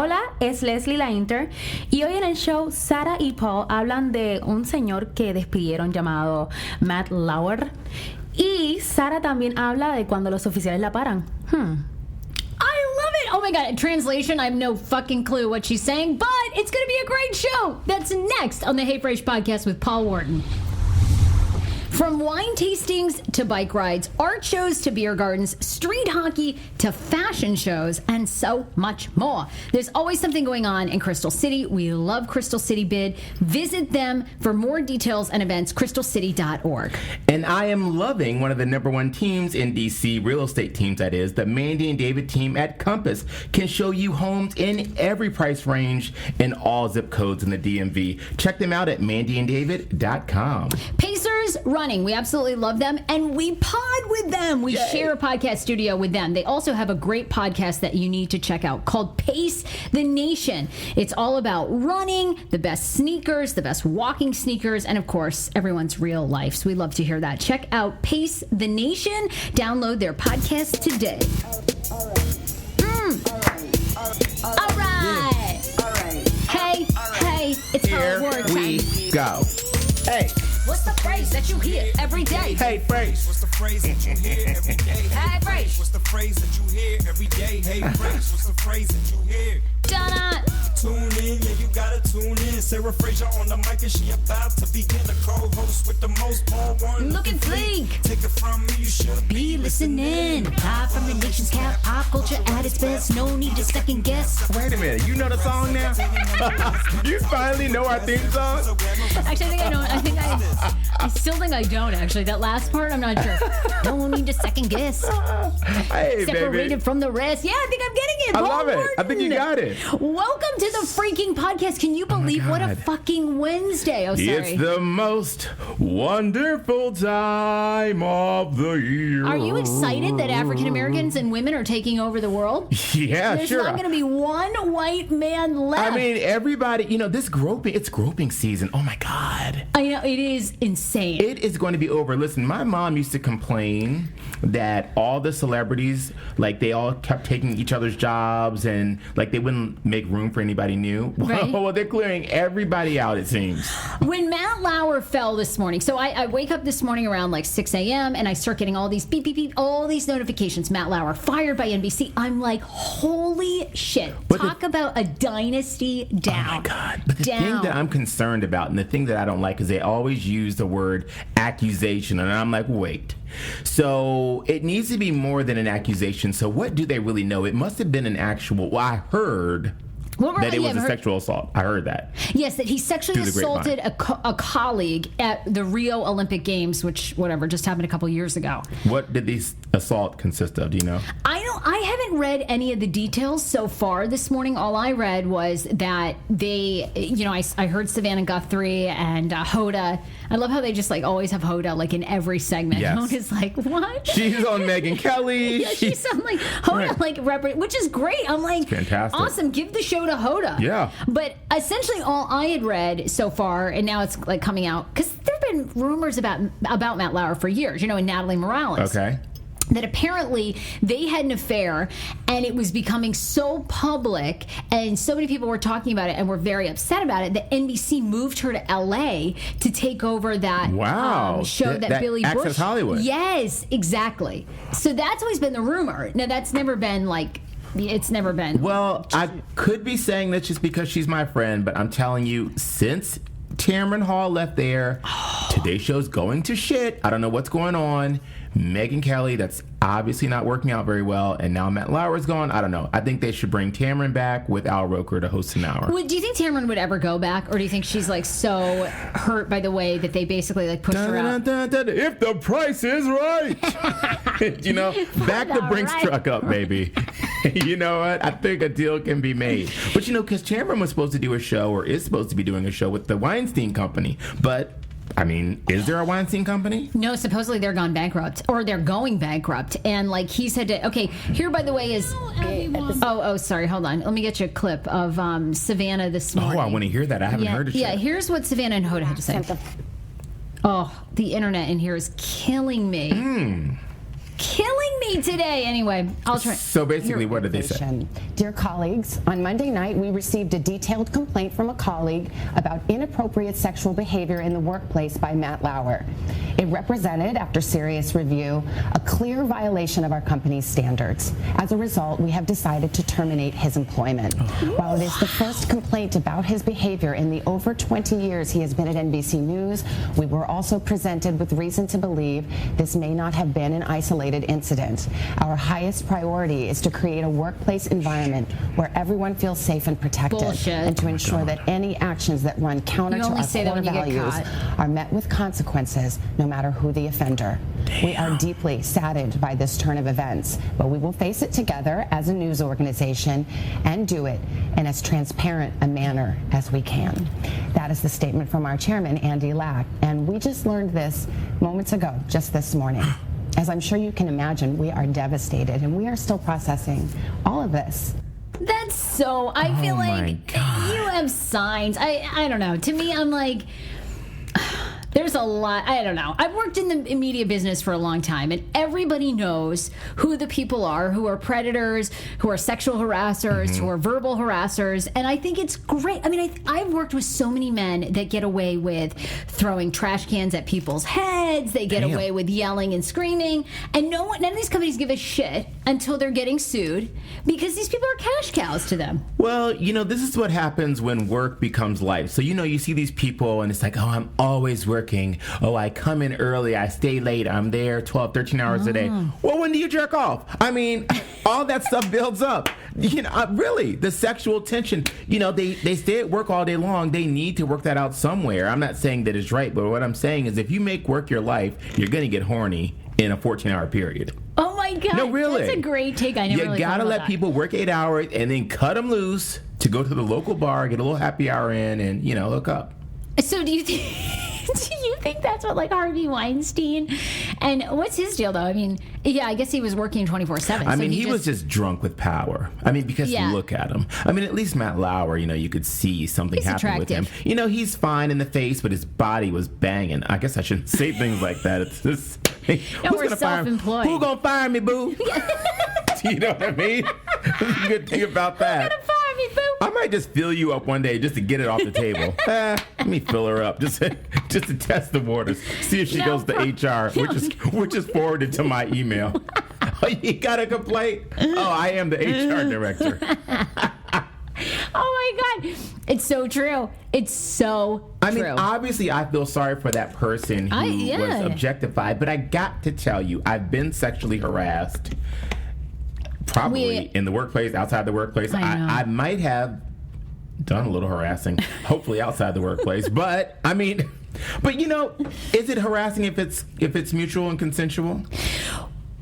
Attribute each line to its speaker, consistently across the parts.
Speaker 1: Hola, es Leslie la Inter y hoy en el show Sarah y Paul hablan de un señor que despidieron llamado Matt Lauer y Sarah también habla de cuando los oficiales la paran.
Speaker 2: I love it. Oh my God. Translation, I have no fucking clue what she's saying, but it's going to be a great show. That's next on the Hey Frase podcast with Paul Wharton. From wine tastings to bike rides, art shows to beer gardens, street hockey to fashion shows, and so much more. There's always something going on in Crystal City. We love Crystal City Bid. Visit them for more details and events, crystalcity.org.
Speaker 3: And I am loving one of the number one teams in DC, real estate teams that is, the Mandy and David team at Compass can show you homes in every price range in all zip codes in the DMV. Check them out at mandyanddavid.com.
Speaker 2: Pacers Running. We absolutely love them, and we pod with them. We share a podcast studio with them. They also have a great podcast that you need to check out called Pace the Nation. It's all about running, the best sneakers, the best walking sneakers, and of course, everyone's real life. So we love to hear that. Check out Pace the Nation. Download their podcast today. All right. Hey, it's
Speaker 3: Here
Speaker 2: Paul Wharton.
Speaker 3: we go. Hey.
Speaker 2: What's the phrase that you hear every day?
Speaker 3: Hey, Frase.
Speaker 4: What's the phrase that you hear every day?
Speaker 2: Hey, Frase.
Speaker 4: What's the phrase that you hear every day? Hey, Frase. What's the phrase that you hear?
Speaker 2: Donna.
Speaker 4: Tune in, yeah, you gotta tune in. Sarah Fraser on the mic and she about to begin. The co-host with the most Paul Wharton.
Speaker 2: Looking sleek.
Speaker 4: Take it from me, you should
Speaker 2: Be listening. Live from the nation's cap. Pop culture at its best. No need to second guess.
Speaker 3: Wait a minute, you know the song now? You finally know our theme song?
Speaker 2: Actually, I think I don't. I still think I don't, actually. That last part, I'm not sure. No need to second guess.
Speaker 3: Hey,
Speaker 2: Separated
Speaker 3: baby.
Speaker 2: from the rest. Yeah, I think I'm getting it.
Speaker 3: I
Speaker 2: Paul
Speaker 3: love it. I
Speaker 2: Wharton.
Speaker 3: think you got it.
Speaker 2: Welcome to the freaking podcast. Can you believe what a
Speaker 3: God.
Speaker 2: fucking Wednesday? Oh, sorry.
Speaker 3: It's the most wonderful time of the year.
Speaker 2: Are you excited that African Americans and women are taking over the world?
Speaker 3: Yeah,
Speaker 2: There's
Speaker 3: sure.
Speaker 2: not going to be one white man left.
Speaker 3: I mean, everybody, it's groping season. Oh my God.
Speaker 2: I know, it is insane.
Speaker 3: It is going to be over. Listen, my mom used to complain that all the celebrities, like, they all kept taking each other's jobs and, like, they wouldn't make room for anybody new.
Speaker 2: Right.
Speaker 3: Well, they're clearing everybody out, it seems.
Speaker 2: When Matt Lauer fell this morning, so I wake up this morning around like 6 a.m. and I start getting all these beep, beep, beep, all these notifications. Matt Lauer fired by NBC. I'm like, holy shit. Talk about a dynasty down.
Speaker 3: Oh my God. But the thing that I'm concerned about and the thing that I don't like is they always use the word accusation. And I'm like, wait. So it needs to be more than an accusation. So what do they really know? It must have been an actual, I heard that it was a sexual assault. I heard that.
Speaker 2: Yes, that he sexually assaulted a colleague at the Rio Olympic Games, which, just happened a couple years ago.
Speaker 3: What did this assault consist of? Do you know?
Speaker 2: I haven't read any of the details so far this morning. All I read was that they, I heard Savannah Guthrie and Hoda. I love how they just always have Hoda in every segment.
Speaker 3: Yes.
Speaker 2: Hoda's like, what?
Speaker 3: She's on Megyn Kelly.
Speaker 2: Yeah, she's on Hoda which is great. I'm like,
Speaker 3: fantastic.
Speaker 2: Awesome. Give the show to Hoda.
Speaker 3: Yeah.
Speaker 2: But essentially all I had read so far, and now it's coming out, because there have been rumors about Matt Lauer for years, and Natalie Morales.
Speaker 3: Okay.
Speaker 2: That apparently they had an affair and it was becoming so public and so many people were talking about it and were very upset about it that NBC moved her to LA to take over that show that Billy Bush.
Speaker 3: Access Hollywood.
Speaker 2: Yes, exactly. So that's always been the rumor. Now that's never been it's never been.
Speaker 3: Well, I could be saying that just because she's my friend, but I'm telling you, since Tamron Hall left there, today's show's going to shit. I don't know what's going on. Megyn Kelly, that's obviously not working out very well, and now Matt Lauer's gone. I don't know. I think they should bring Tamron back with Al Roker to host an hour.
Speaker 2: Do you think Tamron would ever go back, or do you think she's so hurt by the way that they basically pushed her out?
Speaker 3: If the price is right, back the Brinks truck up, baby. You know what? I think a deal can be made. But because Tamron was supposed to do a show, or is supposed to be doing a show with the Weinstein Company, but. I mean, is there a Weinstein Company?
Speaker 2: No, supposedly they're gone bankrupt, or they're going bankrupt. And he said to, okay, here by the way is, sorry, hold on. Let me get you a clip of Savannah this morning.
Speaker 3: Oh, I want to hear that. I haven't heard it yet.
Speaker 2: Yeah, here's what Savannah and Hoda had to say. Oh, the internet in here is killing me. killing me today. Anyway, I'll try.
Speaker 3: So basically, what did they say?
Speaker 5: Dear colleagues, on Monday night, we received a detailed complaint from a colleague about inappropriate sexual behavior in the workplace by Matt Lauer. It represented, after serious review, a clear violation of our company's standards. As a result, we have decided to terminate his employment. While it is the first complaint about his behavior in the over 20 years he has been at NBC News, we were also presented with reason to believe this may not have been an isolated incident. Our highest priority is to create a workplace environment where everyone feels safe and protected,
Speaker 2: Bullshit.
Speaker 5: and to ensure that any actions that run counter
Speaker 2: You
Speaker 5: to
Speaker 2: only
Speaker 5: our
Speaker 2: say that
Speaker 5: core
Speaker 2: when you get
Speaker 5: values
Speaker 2: caught.
Speaker 5: are met with consequences, no matter who the offender. We are deeply saddened by this turn of events, but we will face it together as a news organization and do it in as transparent a manner as we can. That is the statement from our chairman, Andy Lack, and we just learned this moments ago, just this morning. As I'm sure you can imagine, we are devastated, and we are still processing all of this.
Speaker 2: That's so. I feel
Speaker 3: my
Speaker 2: like
Speaker 3: God.
Speaker 2: you have signs. I don't know. To me, I'm like. There's a lot. I don't know. I've worked in the media business for a long time, and everybody knows who the people are who are predators, who are sexual harassers, who are verbal harassers. And I think it's great. I mean, I've worked with so many men that get away with throwing trash cans at people's heads. They get away with yelling and screaming. And none of these companies give a shit until they're getting sued because these people are cash cows to them.
Speaker 3: Well, this is what happens when work becomes life. So, you see these people and it's like, oh, I'm always working. Oh, I come in early, I stay late, I'm there 12, 13 hours a day. Well, when do you jerk off? I mean, all that stuff builds up. Really, the sexual tension, they stay at work all day long. They need to work that out somewhere. I'm not saying that it's right, but what I'm saying is if you make work your life, you're going to get horny in a 14-hour period.
Speaker 2: Oh my God.
Speaker 3: No, really.
Speaker 2: That's a great take. I never really
Speaker 3: You
Speaker 2: thought
Speaker 3: gotta
Speaker 2: about
Speaker 3: let
Speaker 2: that.
Speaker 3: people work 8 hours and then cut them loose to go to the local bar, get a little happy hour in, and, hook up.
Speaker 2: So do you think that's what like Harvey Weinstein and what's his deal though? I mean, yeah, I guess he was working 24/7.
Speaker 3: I mean, he was just drunk with power. I mean, because look at him. I mean, at least Matt Lauer, you could see something happen with him. He's fine in the face, but his body was banging. I guess I shouldn't say things like that. It's just
Speaker 2: we're self-employed.
Speaker 3: Who gonna fire me, boo? You know what I mean? That's a good thing about that.
Speaker 2: Who's gonna fire me, boo?
Speaker 3: I might just fill you up one day just to get it off the table. Let me fill her up just to test the waters. See if she goes to HR, which is forwarded to my email. Oh, you got a complaint? Oh, I am the HR director.
Speaker 2: Oh my God. It's so true. It's so true.
Speaker 3: I mean, obviously, I feel sorry for that person who was objectified, but I got to tell you, I've been sexually harassed. Probably in the workplace, outside the workplace. I might have done a little harassing, hopefully outside the workplace. But I mean, is it harassing if it's mutual and consensual?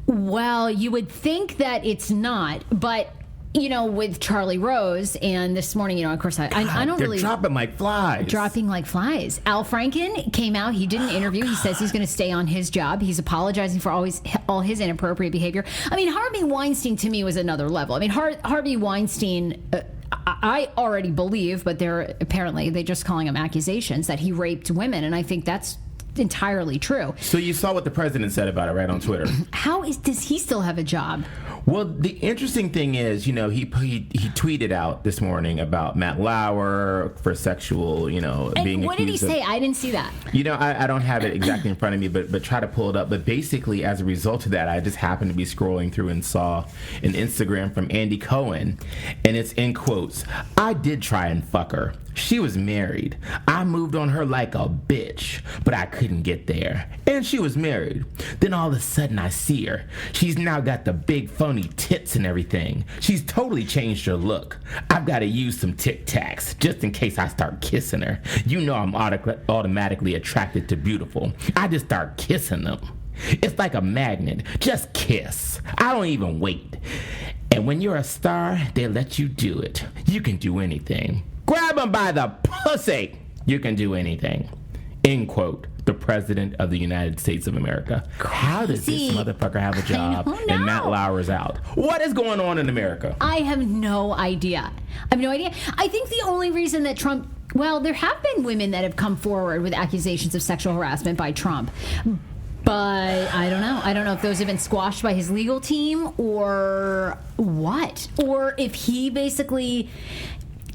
Speaker 2: Well, you would think that it's not, but with Charlie Rose and this morning, of course, I don't
Speaker 3: they're
Speaker 2: really
Speaker 3: dropping like flies.
Speaker 2: Dropping like flies. Al Franken came out. He did an interview. He says he's going to stay on his job. He's apologizing for all his inappropriate behavior. I mean, Harvey Weinstein to me was another level. I mean, Harvey Weinstein. I already believe, but they're just calling him accusations that he raped women, and I think that's entirely true.
Speaker 3: So you saw what the president said about it, right, on Twitter?
Speaker 2: Does he still have a job?
Speaker 3: Well, the interesting thing is, he tweeted out this morning about Matt Lauer for sexual, being accused.
Speaker 2: And what did he say? I didn't see that.
Speaker 3: I don't have it exactly in front of me, but try to pull it up. But basically, as a result of that, I just happened to be scrolling through and saw an Instagram from Andy Cohen, and it's in quotes, "I did try and fuck her. She was married. I moved on her like a bitch, but I couldn't get there. And she was married. Then all of a sudden I see her. She's now got the big phony tits and everything. She's totally changed her look. I've got to use some Tic Tacs just in case I start kissing her. I'm automatically attracted to beautiful. I just start kissing them. It's like a magnet. Just kiss. I don't even wait. And when you're a star, they let you do it. You can do anything. Grab him by the pussy. You can do anything." End quote. The President of the United States of America. How does this motherfucker have a job and Matt Lauer's out? What is going on in America?
Speaker 2: I have no idea. I think the only reason that Trump... Well, there have been women that have come forward with accusations of sexual harassment by Trump. But I don't know. I don't know if those have been squashed by his legal team or what. Or if he basically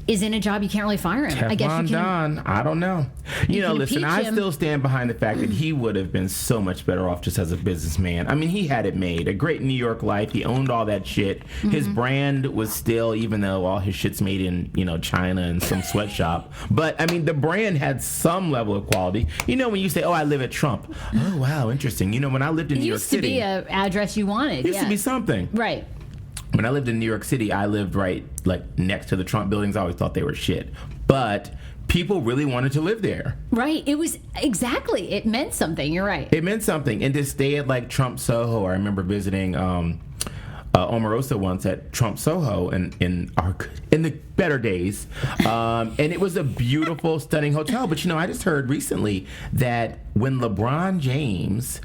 Speaker 2: is in a job you can't really fire him. I guess you can.
Speaker 3: Don, I don't know. You know, listen, I still stand behind the fact that he would have been so much better off just as a businessman. I mean, he had it made. A great New York life. He owned all that shit. His brand was still, even though all his shit's made in, you know, China and some sweatshop. But, I mean, the brand had some level of quality. You know, when you say, oh, I live at Trump. Oh, wow, interesting. You know, when I lived in New York City.
Speaker 2: It used to be an address you wanted.
Speaker 3: It used to be something.
Speaker 2: Right.
Speaker 3: When I lived in New York City, I lived right, like, next to the Trump buildings. I always thought they were shit. But people really wanted to live there.
Speaker 2: Right. It was, exactly. It meant something. You're right.
Speaker 3: It meant something. And to stay at, like, Trump Soho, I remember visiting Omarosa once at Trump Soho in the better days. And it was a beautiful, stunning hotel. But, you know, I just heard recently that when LeBron James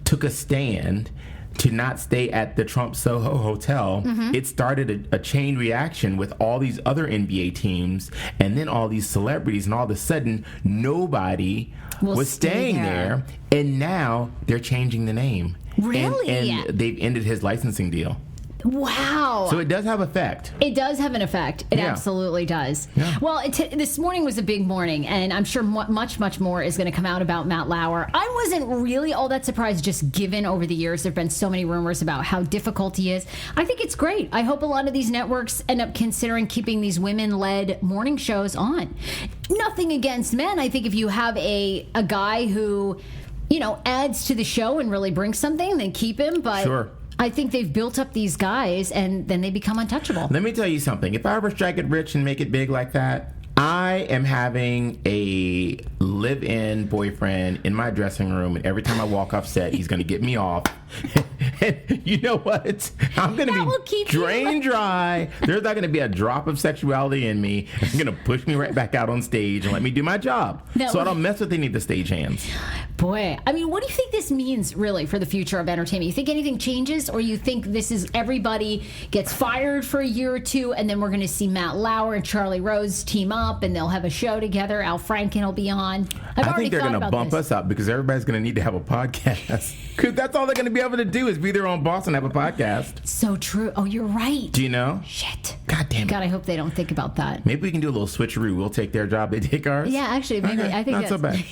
Speaker 3: took a stand to not stay at the Trump Soho Hotel, it started a chain reaction with all these other NBA teams and then all these celebrities, and all of a sudden nobody was staying there. And now they're changing the name.
Speaker 2: Really?
Speaker 3: And they've ended his licensing deal.
Speaker 2: Wow.
Speaker 3: So it does have effect.
Speaker 2: It does have an effect. It absolutely does.
Speaker 3: Yeah.
Speaker 2: Well, this morning was a big morning, and I'm sure much, much more is going to come out about Matt Lauer. I wasn't really all that surprised, just given over the years there have been so many rumors about how difficult he is. I think it's great. I hope a lot of these networks end up considering keeping these women-led morning shows on. Nothing against men. I think if you have a guy who, you know, adds to the show and really brings something, then keep him. But
Speaker 3: sure.
Speaker 2: I think they've built up these guys, and then they become untouchable.
Speaker 3: Let me tell you something. If I ever strike it rich and make it big like that, I am having a live-in boyfriend in my dressing room, and every time I walk off set, he's going to get me off. And you know what? I'm going to be drain dry. There's not going to be a drop of sexuality in me. It's going to push me right back out on stage and let me do my job. So I don't mess with any of the stagehands.
Speaker 2: Boy, I mean, what do you think this means, really, for the future of entertainment? You think anything changes, or you think this is everybody gets fired for a year or two, and then we're going to see Matt Lauer and Charlie Rose team up, and they'll have a show together? Al Franken will be on.
Speaker 3: I think they're going to bump us up because everybody's going to need to have a podcast. Because that's all they're going to be able to do is be their own boss and have a podcast.
Speaker 2: So true. Oh, you're right.
Speaker 3: Do you know?
Speaker 2: Shit.
Speaker 3: God damn it.
Speaker 2: God, I hope they don't think about that.
Speaker 3: Maybe we can do a little switcheroo. We'll take their job, they take ours.
Speaker 2: Yeah, actually, maybe.
Speaker 3: Okay,
Speaker 2: I think
Speaker 3: not so bad.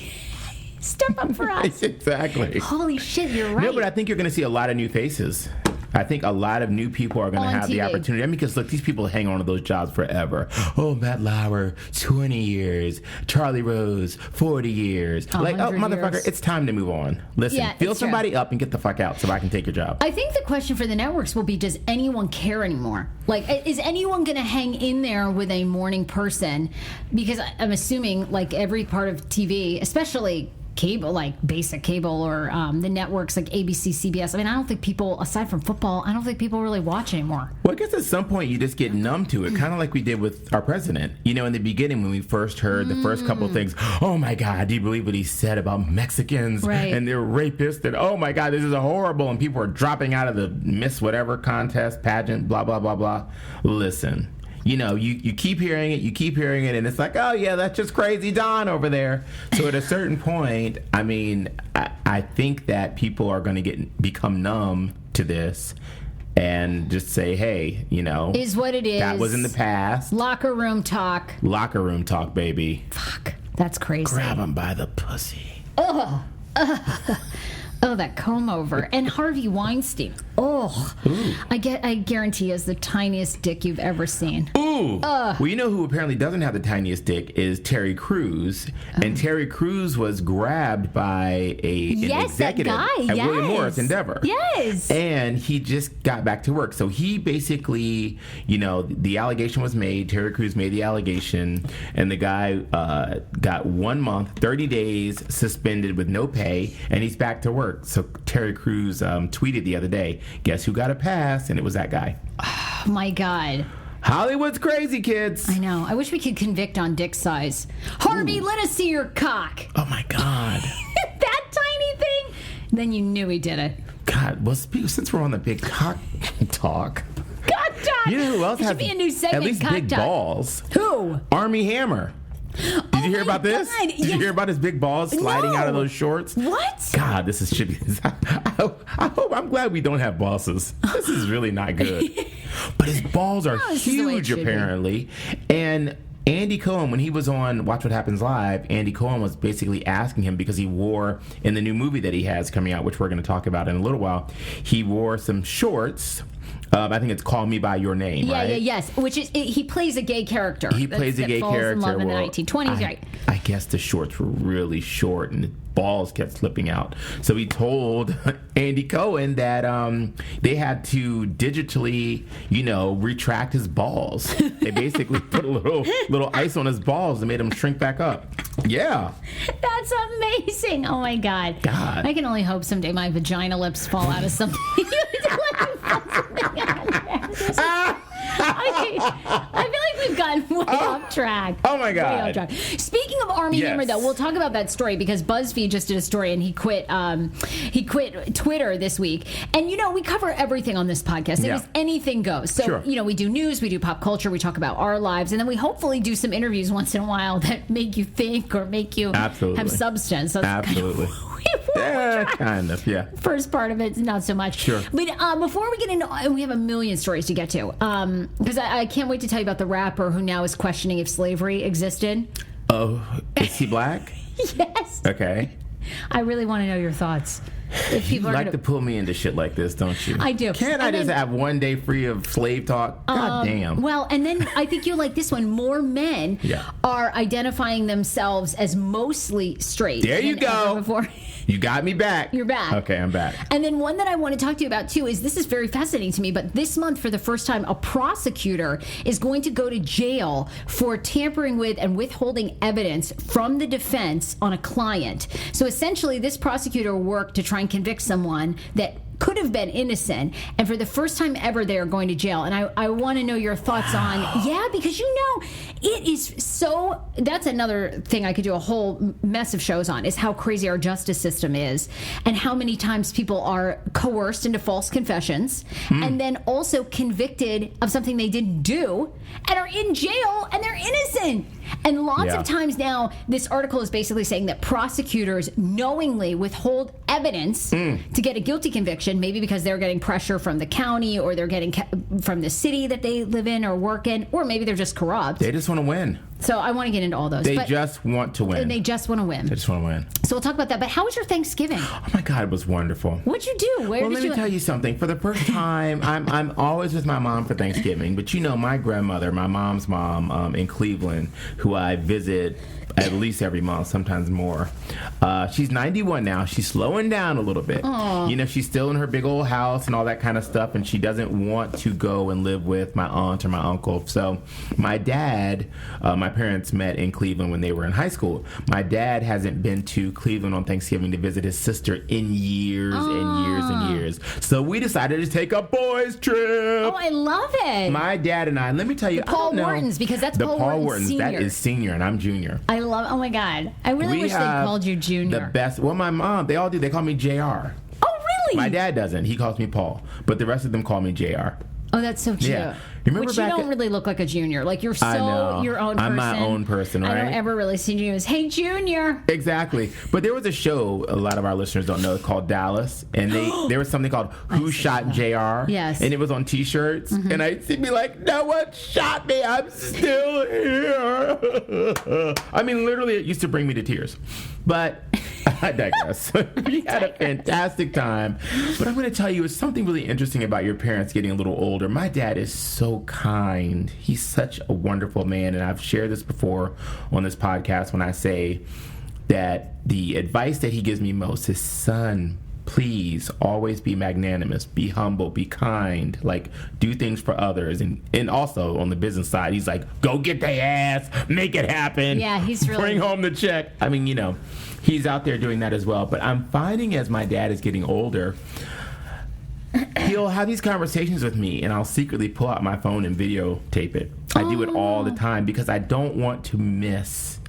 Speaker 2: Step up for us.
Speaker 3: Exactly.
Speaker 2: Holy shit, you're right.
Speaker 3: No, but I think you're going to see a lot of new faces. I think a lot of new people are going to have the opportunity. I mean, because look, these people hang on to those jobs forever. Oh, Matt Lauer, 20 years. Charlie Rose, 40 years. Like, oh, motherfucker, it's time to move on. Listen, fill somebody up and get the fuck out so I can take your job.
Speaker 2: I think the question for the networks will be, does anyone care anymore? Like, is anyone going to hang in there with a morning person? Because I'm assuming, like, every part of TV, especially cable, like basic cable, or the networks like ABC, CBS. I mean, I don't think people, aside from football, I don't think people really watch anymore.
Speaker 3: Well, I guess at some point you just get numb to it, kind of like we did with our president. You know, in the beginning when we first heard the first couple of things, oh my God, do you believe what he said about Mexicans and they're rapists, and oh my God, this is horrible, and people are dropping out of the Miss Whatever contest, pageant, blah, blah, blah, blah. Listen. You know, you keep hearing it, and it's like, oh, yeah, that's just crazy Don over there. So at a certain point, I mean, I think that people are going to become numb to this and just say, hey, you know.
Speaker 2: Is what it is.
Speaker 3: That was in the past.
Speaker 2: Locker room talk.
Speaker 3: Locker room talk, baby.
Speaker 2: Fuck. That's crazy.
Speaker 3: Grab him by the pussy.
Speaker 2: Oh. Oh, that comb over. And Harvey Weinstein. Oh. I guarantee he has the tiniest dick you've ever seen.
Speaker 3: Ooh. Well, you know who apparently doesn't have the tiniest dick is Terry Crews. And Terry Crews was grabbed by an executive at William Morris Endeavor.
Speaker 2: Yes.
Speaker 3: And he just got back to work. So he basically, you know, the allegation was made. Terry Crews made the allegation. And the guy got 1 month, 30 days suspended with no pay. And he's back to work. So Terry Crews tweeted the other day, guess who got a pass? And it was that guy.
Speaker 2: Oh, my God.
Speaker 3: Hollywood's crazy, kids.
Speaker 2: I know. I wish we could convict on dick size. Harvey, let us see your cock.
Speaker 3: Oh, my God.
Speaker 2: That tiny thing? Then you knew he did it.
Speaker 3: God, well, since we're on the big cock talk.
Speaker 2: Cock talk!
Speaker 3: You know who else has
Speaker 2: be a new segment,
Speaker 3: at least big
Speaker 2: talk.
Speaker 3: balls?
Speaker 2: Who?
Speaker 3: Armie Hammer. Did you hear about this?
Speaker 2: God,
Speaker 3: Did you hear about his big balls sliding out of those shorts?
Speaker 2: What?
Speaker 3: God, this is shitty. I'm glad we don't have bosses. This is really not good. But his balls are
Speaker 2: this is the way it
Speaker 3: huge,
Speaker 2: should be.
Speaker 3: apparently. And Andy Cohen, when he was on Watch What Happens Live, Andy Cohen was basically asking him, because he wore, in the new movie that he has coming out, which we're going to talk about in a little while, he wore some shorts. I think it's Call Me By Your Name, right?
Speaker 2: Yes. Which is, he plays a gay character.
Speaker 3: He plays a gay
Speaker 2: falls
Speaker 3: character.
Speaker 2: in love in the
Speaker 3: Well,
Speaker 2: 1920s, right?
Speaker 3: I guess the shorts were really short and the balls kept slipping out. So he told Andy Cohen that they had to digitally, retract his balls. They basically put a little ice on his balls and made him shrink back up. Yeah.
Speaker 2: That's amazing. Oh my God.
Speaker 3: God.
Speaker 2: I can only hope someday my vagina lips fall out of something. I feel like we've gotten way off track.
Speaker 3: Oh my God.
Speaker 2: Way off track. Speaking of Army
Speaker 3: Yes.
Speaker 2: Hammer, though, we'll talk about that story because BuzzFeed just did a story and he quit Twitter this week. And we cover everything on this podcast. It
Speaker 3: Yeah.
Speaker 2: is anything goes. So
Speaker 3: Sure.
Speaker 2: we do news, we do pop culture, we talk about our lives, and then we hopefully do some interviews once in a while that make you think or make you
Speaker 3: Absolutely.
Speaker 2: have substance. That's
Speaker 3: Absolutely. Yeah, kind of, yeah.
Speaker 2: First part of it, not so much.
Speaker 3: Sure.
Speaker 2: But before we get into, we have a million stories to get to. Because I can't wait to tell you about the rapper who now is questioning if slavery existed.
Speaker 3: Oh, is he black?
Speaker 2: Yes.
Speaker 3: Okay.
Speaker 2: I really want to know your thoughts. If
Speaker 3: You
Speaker 2: people are
Speaker 3: like
Speaker 2: gonna,
Speaker 3: to pull me into shit like this, don't you?
Speaker 2: I do.
Speaker 3: Can't I
Speaker 2: And
Speaker 3: just
Speaker 2: then-
Speaker 3: have one day free of slave talk? God damn.
Speaker 2: Well, and then I think you'll like this one. More men
Speaker 3: Yeah.
Speaker 2: are identifying themselves as mostly straight.
Speaker 3: There you
Speaker 2: than ever
Speaker 3: go.
Speaker 2: Before.
Speaker 3: You got me back.
Speaker 2: You're back.
Speaker 3: Okay, I'm back.
Speaker 2: And then one that I want to talk to you about too is this is very fascinating to me, but this month for the first time a prosecutor is going to go to jail for tampering with and withholding evidence from the defense on a client. So essentially this prosecutor worked to try and convict someone that could have been innocent, and for the first time ever they are going to jail. And I want to know your thoughts on because it is so, that's another thing I could do a whole mess of shows on, is how crazy our justice system is and how many times people are coerced into false confessions and then also convicted of something they didn't do and are in jail and they're innocent. And lots
Speaker 3: Yeah.
Speaker 2: of times now this article is basically saying that prosecutors knowingly withhold evidence to get a guilty conviction, maybe because they're getting pressure from the county or they're getting from the city that they live in or work in, or maybe they're just corrupt.
Speaker 3: They just want to win.
Speaker 2: So I want to get into all those.
Speaker 3: They
Speaker 2: but
Speaker 3: just want to win.
Speaker 2: they just want to win.
Speaker 3: They just want to win.
Speaker 2: So we'll talk about that. But how was your Thanksgiving?
Speaker 3: Oh my God, it was wonderful.
Speaker 2: What'd you do? Where
Speaker 3: Well,
Speaker 2: did
Speaker 3: let me
Speaker 2: you?
Speaker 3: tell you something. For the first time, I'm always with my mom for Thanksgiving. But my grandmother, my mom's mom in Cleveland, who I visit at least every month, sometimes more. She's 91 now. She's slowing down a little bit.
Speaker 2: Aww.
Speaker 3: She's still in her big old house and all that kind of stuff, and she doesn't want to go and live with my aunt or my uncle. So my dad, my parents met in Cleveland when they were in high school. My dad hasn't been to Cleveland on Thanksgiving to visit his sister in years and years and years. So we decided to take a boys trip.
Speaker 2: Oh, I love it.
Speaker 3: My dad and I, let me tell you,
Speaker 2: Paul
Speaker 3: I don't know.
Speaker 2: Whartons, because that's
Speaker 3: the
Speaker 2: Paul Wharton's
Speaker 3: Whartons. That
Speaker 2: senior.
Speaker 3: is senior, and I'm junior.
Speaker 2: I love. Oh my God! I really wish they
Speaker 3: have
Speaker 2: called you Junior.
Speaker 3: The best. Well, my mom, they all do. They call me JR.
Speaker 2: Oh really?
Speaker 3: My dad doesn't. He calls me Paul, but the rest of them call me JR.
Speaker 2: Oh, that's so cute.
Speaker 3: Yeah. You remember
Speaker 2: Which
Speaker 3: back
Speaker 2: you don't
Speaker 3: at-
Speaker 2: really look like a junior. Like you're
Speaker 3: I know.
Speaker 2: so your own person.
Speaker 3: I'm my own person,
Speaker 2: I
Speaker 3: right?
Speaker 2: don't ever really see you as, hey, Junior.
Speaker 3: Exactly. But there was a show a lot of our listeners don't know called Dallas, and there was something called Who Shot JR?
Speaker 2: Yes.
Speaker 3: And it was on T-shirts, and I'd be like, no one shot me. I'm still here. I mean, literally, it used to bring me to tears. But I digress. We had a fantastic time. But I'm going to tell you, it's something really interesting about your parents getting a little older. My dad is so kind. He's such a wonderful man. And I've shared this before on this podcast when I say that the advice that he gives me most is, son, please always be magnanimous, be humble, be kind, like do things for others. And also on the business side, he's like, go get their ass, make it happen.
Speaker 2: Yeah, he's really-
Speaker 3: bring home the check. I mean, he's out there doing that as well. But I'm finding as my dad is getting older, he'll have these conversations with me, and I'll secretly pull out my phone and videotape it. I do it all the time because I don't want to miss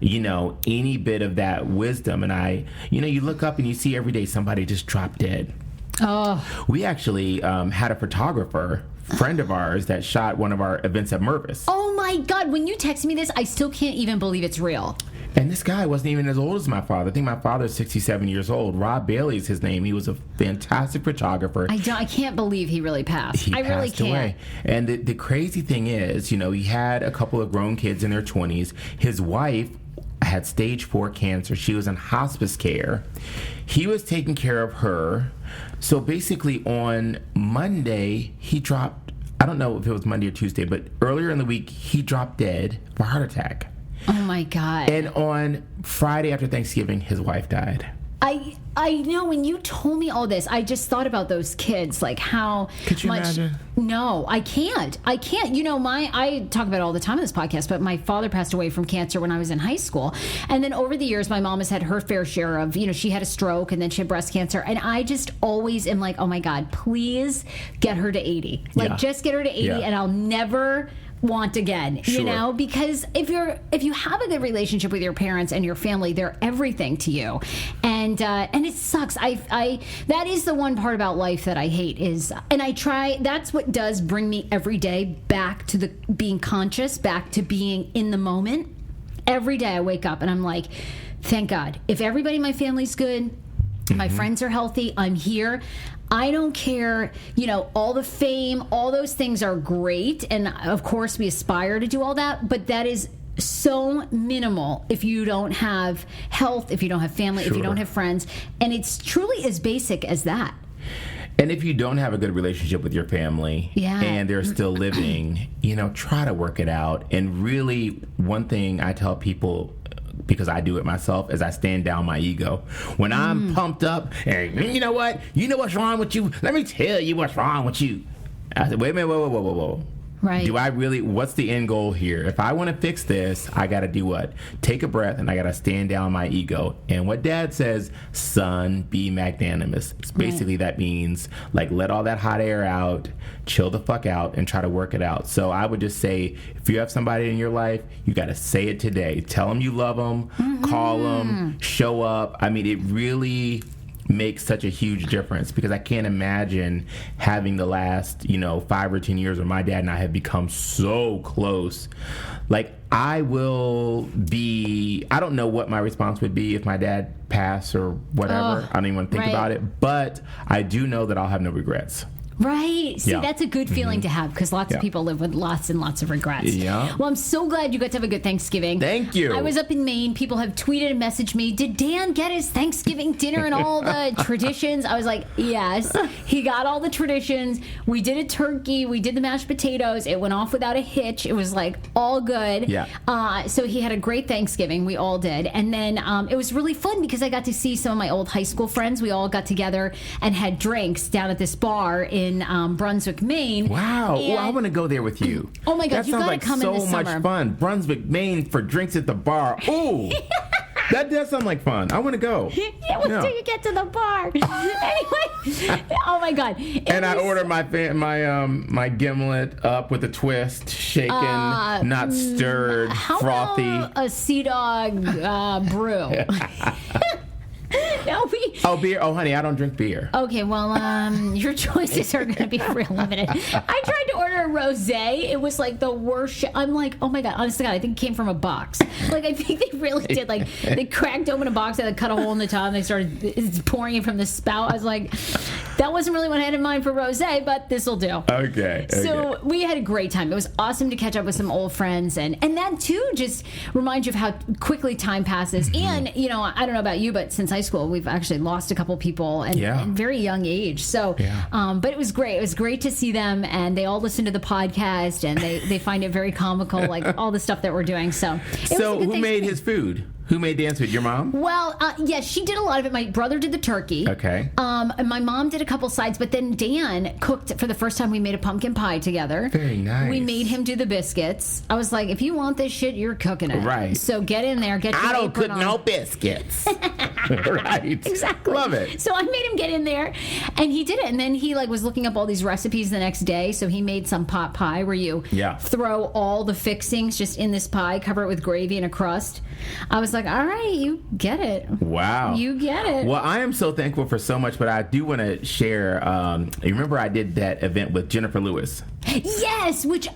Speaker 3: any bit of that wisdom. And you look up and you see every day somebody just drop dead.
Speaker 2: Oh,
Speaker 3: We actually had a photographer friend of ours that shot one of our events at Mervis.
Speaker 2: Oh my God. When you texted me this, I still can't even believe it's real.
Speaker 3: And this guy wasn't even as old as my father. I think my father's 67 years old. Rob Bailey is his name. He was a fantastic photographer.
Speaker 2: I can't believe he really passed.
Speaker 3: He
Speaker 2: really
Speaker 3: passed
Speaker 2: can't.
Speaker 3: away. And the crazy thing is, you know, he had a couple of grown kids in their 20s. His wife had stage 4 cancer. She was in hospice care. He was taking care of her. So basically on Monday, he dropped, I don't know if it was Monday or Tuesday, but earlier in the week, he dropped dead of a heart attack.
Speaker 2: Oh my God.
Speaker 3: And on Friday after Thanksgiving, his wife died.
Speaker 2: I know, when you told me all this, I just thought about those kids, like how
Speaker 3: Could you imagine?
Speaker 2: No, I can't. You know, I talk about it all the time on this podcast, but my father passed away from cancer when I was in high school. And then over the years, my mom has had her fair share of, you know, she had a stroke and then she had breast cancer. And I just always am like, oh my God, please get her to 80. Like, just get her to 80 and I'll never want again, you know, because if you have a good relationship with your parents and your family, they're everything to you, and it sucks. That is the one part about life that I hate is, and I try. That's what does bring me every day back to the being conscious, back to being in the moment. Every day I wake up and I'm like, thank God, if everybody in my family's good, my friends are healthy, I'm here. I don't care, you know, all the fame, all those things are great. And of course we aspire to do all that, but that is so minimal if you don't have health, if you don't have family, if you don't have friends. And it's truly as basic as that.
Speaker 3: And if you don't have a good relationship with your family and they're still living, you know, try to work it out. And really, one thing I tell people, because I do it myself, is I stand down my ego. When I'm pumped up, and you know what? You know what's wrong with you? Let me tell you what's wrong with you. I said, wait a minute, whoa.
Speaker 2: Right.
Speaker 3: Do I really, what's the end goal here? If I want to fix this, I got to do what? Take a breath, and I got to stand down my ego. And what Dad says, son, be magnanimous. It's basically that means, like, let all that hot air out, chill the fuck out, and try to work it out. So I would just say, if you have somebody in your life, you got to say it today. Tell them you love them, call them, show up. I mean, it really makes such a huge difference, because I can't imagine having the last, 5 or 10 years where my dad and I have become so close. Like, I don't know what my response would be if my dad passed or whatever. I don't even want to think about it, but I do know that I'll have no regrets.
Speaker 2: Right. See, that's a good feeling to have, because lots of people live with lots and lots of regrets.
Speaker 3: Yeah.
Speaker 2: Well, I'm so glad you got to have a good Thanksgiving.
Speaker 3: Thank you.
Speaker 2: I was up in Maine. People have tweeted and messaged me, did Dan get his Thanksgiving dinner and all the traditions? I was like, yes. He got all the traditions. We did a turkey. We did the mashed potatoes. It went off without a hitch. It was like all good.
Speaker 3: Yeah.
Speaker 2: So he had a great Thanksgiving. We all did. And then it was really fun because I got to see some of my old high school friends. We all got together and had drinks down at this bar in Brunswick, Maine.
Speaker 3: Wow. Well, I want to go there with you.
Speaker 2: Oh my God,
Speaker 3: that
Speaker 2: you
Speaker 3: sounds
Speaker 2: gotta
Speaker 3: like
Speaker 2: come
Speaker 3: so
Speaker 2: in this
Speaker 3: much
Speaker 2: summer.
Speaker 3: fun. Brunswick, Maine for drinks at the bar. Ooh. That does sound like fun. I want to go.
Speaker 2: Yeah, well, till you get to the bar. Anyway, oh my God.
Speaker 3: I order my gimlet up with a twist, shaken, not stirred, frothy.
Speaker 2: About a Sea Dog brew? No,
Speaker 3: beer. Oh, honey, I don't drink beer.
Speaker 2: Okay, well, your choices are going to be real limited. I tried to order a rosé. It was like the worst. I'm like, oh my God, honest to God, I think it came from a box. Like, I think they really did. Like, they cracked open a box, they cut a hole in the top, and they started pouring it from the spout. I was like, that wasn't really what I had in mind for rosé, but this will do.
Speaker 3: Okay.
Speaker 2: So we had a great time. It was awesome to catch up with some old friends, and that too just reminds you of how quickly time passes. And I don't know about you, but since high school, we've actually lost a couple people at very young age. So, but it was great. It was great to see them, and they all listen to the podcast, and they find it very comical, like all the stuff that we're doing. So
Speaker 3: who made his food? Who made Dan's food? Your mom?
Speaker 2: Well, yes, she did a lot of it. My brother did the turkey.
Speaker 3: Okay.
Speaker 2: And my mom did a couple sides, but then Dan cooked for the first time. We made a pumpkin pie together.
Speaker 3: Very nice.
Speaker 2: We made him do the biscuits. I was like, if you want this shit, you're cooking it.
Speaker 3: Right.
Speaker 2: So get in there. Get your
Speaker 3: I don't
Speaker 2: apron
Speaker 3: cook
Speaker 2: on.
Speaker 3: no biscuits. Right.
Speaker 2: Exactly.
Speaker 3: Love it.
Speaker 2: So I made him get in there, and he did it. And then he was looking up all these recipes the next day. So he made some pot pie where you throw all the fixings just in this pie, cover it with gravy and a crust. I was like, all right, you get it.
Speaker 3: Wow.
Speaker 2: You get it.
Speaker 3: Well, I am so thankful for so much, but I do want to share. You remember I did that event with Jennifer Lewis?
Speaker 2: Yes, which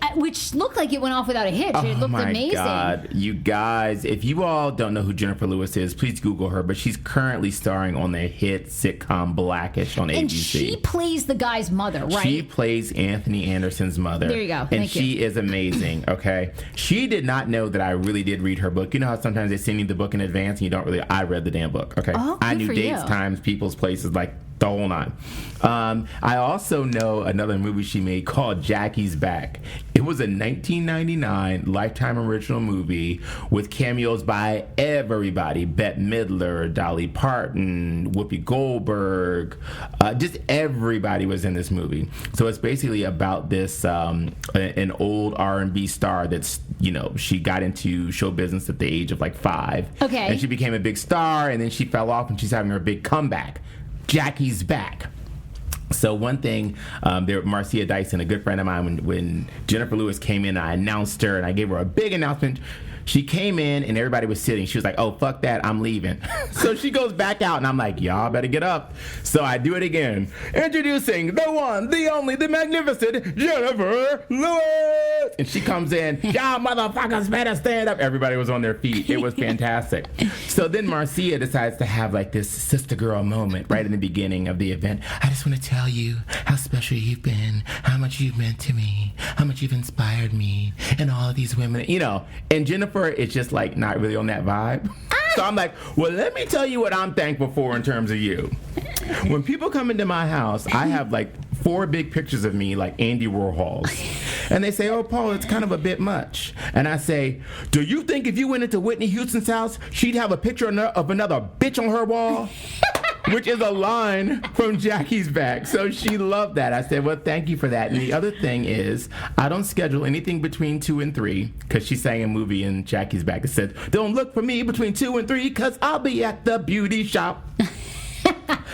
Speaker 2: looked like it went off without a hitch. It looked amazing.
Speaker 3: Oh my God, you guys! If you all don't know who Jennifer Lewis is, please Google her. But she's currently starring on the hit sitcom Blackish on ABC.
Speaker 2: And she plays the guy's mother, right?
Speaker 3: She plays Anthony Anderson's mother.
Speaker 2: There you go.
Speaker 3: And
Speaker 2: Thank you.
Speaker 3: she is amazing. Okay, she did not know that I really did read her book. You know how sometimes they send you the book in advance and you don't really. I read the damn book. Okay,
Speaker 2: Oh,
Speaker 3: I
Speaker 2: good
Speaker 3: knew
Speaker 2: for
Speaker 3: dates,
Speaker 2: you.
Speaker 3: times, people's places, like the whole nine. I also know another movie she made called Jackie's Back. It was a 1999 Lifetime original movie with cameos by everybody: Bette Midler, Dolly Parton, Whoopi Goldberg. Just everybody was in this movie. So it's basically about this an old R&B star that's, she got into show business at the age of like 5.
Speaker 2: Okay.
Speaker 3: And she became a big star, and then she fell off, and she's having her big comeback. Jackie's Back. So one thing, Marcia Dyson, a good friend of mine, when Jennifer Lewis came in, I announced her, and I gave her a big announcement. She came in, and everybody was sitting. She was like, oh, fuck that, I'm leaving. So she goes back out, and I'm like, y'all better get up. So I do it again. Introducing the one, the only, the magnificent Jennifer Lewis. And she comes in, y'all motherfuckers better stand up. Everybody was on their feet. It was fantastic. So then Marcia decides to have like this sister girl moment right in the beginning of the event. I just want to tell you how special you've been, how much you've meant to me, how much you've inspired me, and all of these women, and Jennifer is just like not really on that vibe. So I'm like, well, let me tell you what I'm thankful for in terms of you. When people come into my house, I have like 4 big pictures of me like Andy Warhol's. And they say, oh, Paul, it's kind of a bit much. And I say, do you think if you went into Whitney Houston's house, she'd have a picture of another bitch on her wall? Which is a line from Jackie's Back. So she loved that. I said, well, thank you for that. And the other thing is, I don't schedule anything between 2 and 3, because she sang a movie in Jackie's Back that said, don't look for me between 2 and 3, because I'll be at the beauty shop.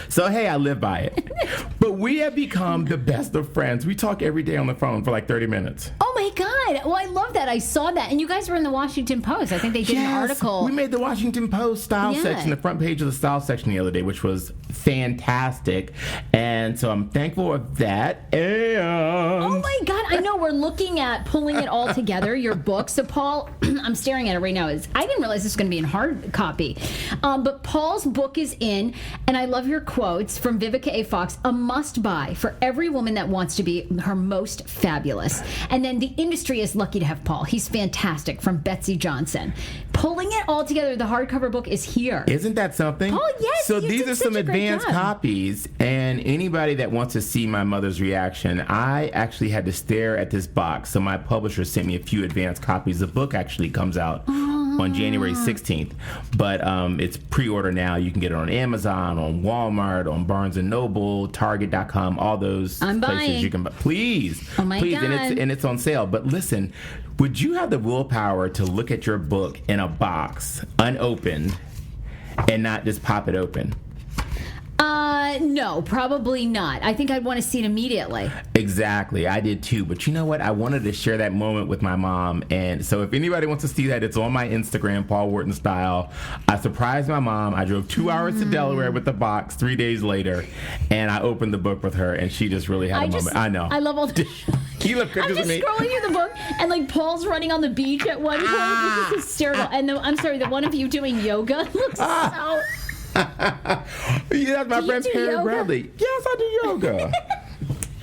Speaker 3: So, hey, I live by it. But we have become the best of friends. We talk every day on the phone for like 30 minutes.
Speaker 2: Oh, my God. Well, I love that. I saw that. And you guys were in the Washington Post. I think they did an article.
Speaker 3: We made the Washington Post style section, the front page of the style section the other day, which was fantastic. And so I'm thankful for that. And
Speaker 2: oh, my God. I know. We're looking at pulling it all together, your book. So, Paul, I'm staring at it right now. I didn't realize this was going to be in hard copy. But Paul's book is in, and I love your quotes from Vivica A. Fox, a must-buy for every woman that wants to be her most fabulous. And then the industry is lucky to have Paul. He's fantastic, from Betsy Johnson. Pulling it all together, the hardcover book is here.
Speaker 3: Isn't that something?
Speaker 2: Paul, yes.
Speaker 3: So
Speaker 2: you
Speaker 3: these
Speaker 2: did
Speaker 3: are
Speaker 2: such
Speaker 3: some
Speaker 2: a great
Speaker 3: advanced
Speaker 2: job.
Speaker 3: copies, and anybody that wants to see my mother's reaction, I actually had to stare at this box. So my publisher sent me a few advanced copies. The book actually comes out on January 16th, but it's pre-order now. You can get it on Amazon, on Walmart, on Barnes & Noble, Target.com, all those
Speaker 2: I'm
Speaker 3: places
Speaker 2: buying.
Speaker 3: you can buy. Please.
Speaker 2: Oh my
Speaker 3: please.
Speaker 2: God.
Speaker 3: And it's on sale. But listen, would you have the willpower to look at your book in a box, unopened, and not just pop it open?
Speaker 2: No, probably not. I think I'd want to see it immediately.
Speaker 3: Exactly. I did too. But you know what? I wanted to share that moment with my mom. And so if anybody wants to see that, it's on my Instagram, Paul Wharton Style. I surprised my mom. I drove 2 hours to Delaware with the box 3 days later. And I opened the book with her. And she just really had a moment. I know.
Speaker 2: I love all the...
Speaker 3: You look
Speaker 2: I'm
Speaker 3: pictures
Speaker 2: just
Speaker 3: of me.
Speaker 2: scrolling through the book, and like Paul's running on the beach at one point. This is hysterical. And I'm sorry, the one of you doing yoga looks so...
Speaker 3: Yeah, that's my friend
Speaker 2: do
Speaker 3: Perry
Speaker 2: yoga?
Speaker 3: Bradley. Yes, I do yoga.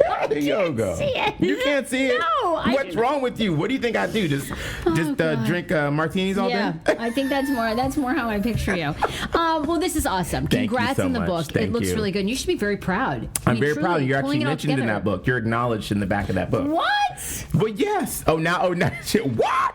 Speaker 3: Yeah, I do yoga.
Speaker 2: see it.
Speaker 3: You can't see it?
Speaker 2: No, I
Speaker 3: What's
Speaker 2: do
Speaker 3: wrong with you? What do you think I do? Just drink martinis all
Speaker 2: Yeah,
Speaker 3: day?
Speaker 2: I think that's more how I picture you. Well, this is awesome.
Speaker 3: Thank you
Speaker 2: Congrats
Speaker 3: so
Speaker 2: on the
Speaker 3: much.
Speaker 2: book.
Speaker 3: Thank
Speaker 2: it looks
Speaker 3: you.
Speaker 2: really good. And you should be very proud.
Speaker 3: I'm very proud. You're
Speaker 2: pulling
Speaker 3: actually
Speaker 2: it all
Speaker 3: mentioned in
Speaker 2: together.
Speaker 3: that book. You're acknowledged in the back of that book.
Speaker 2: What?
Speaker 3: Well, yes. Oh, now shit. What?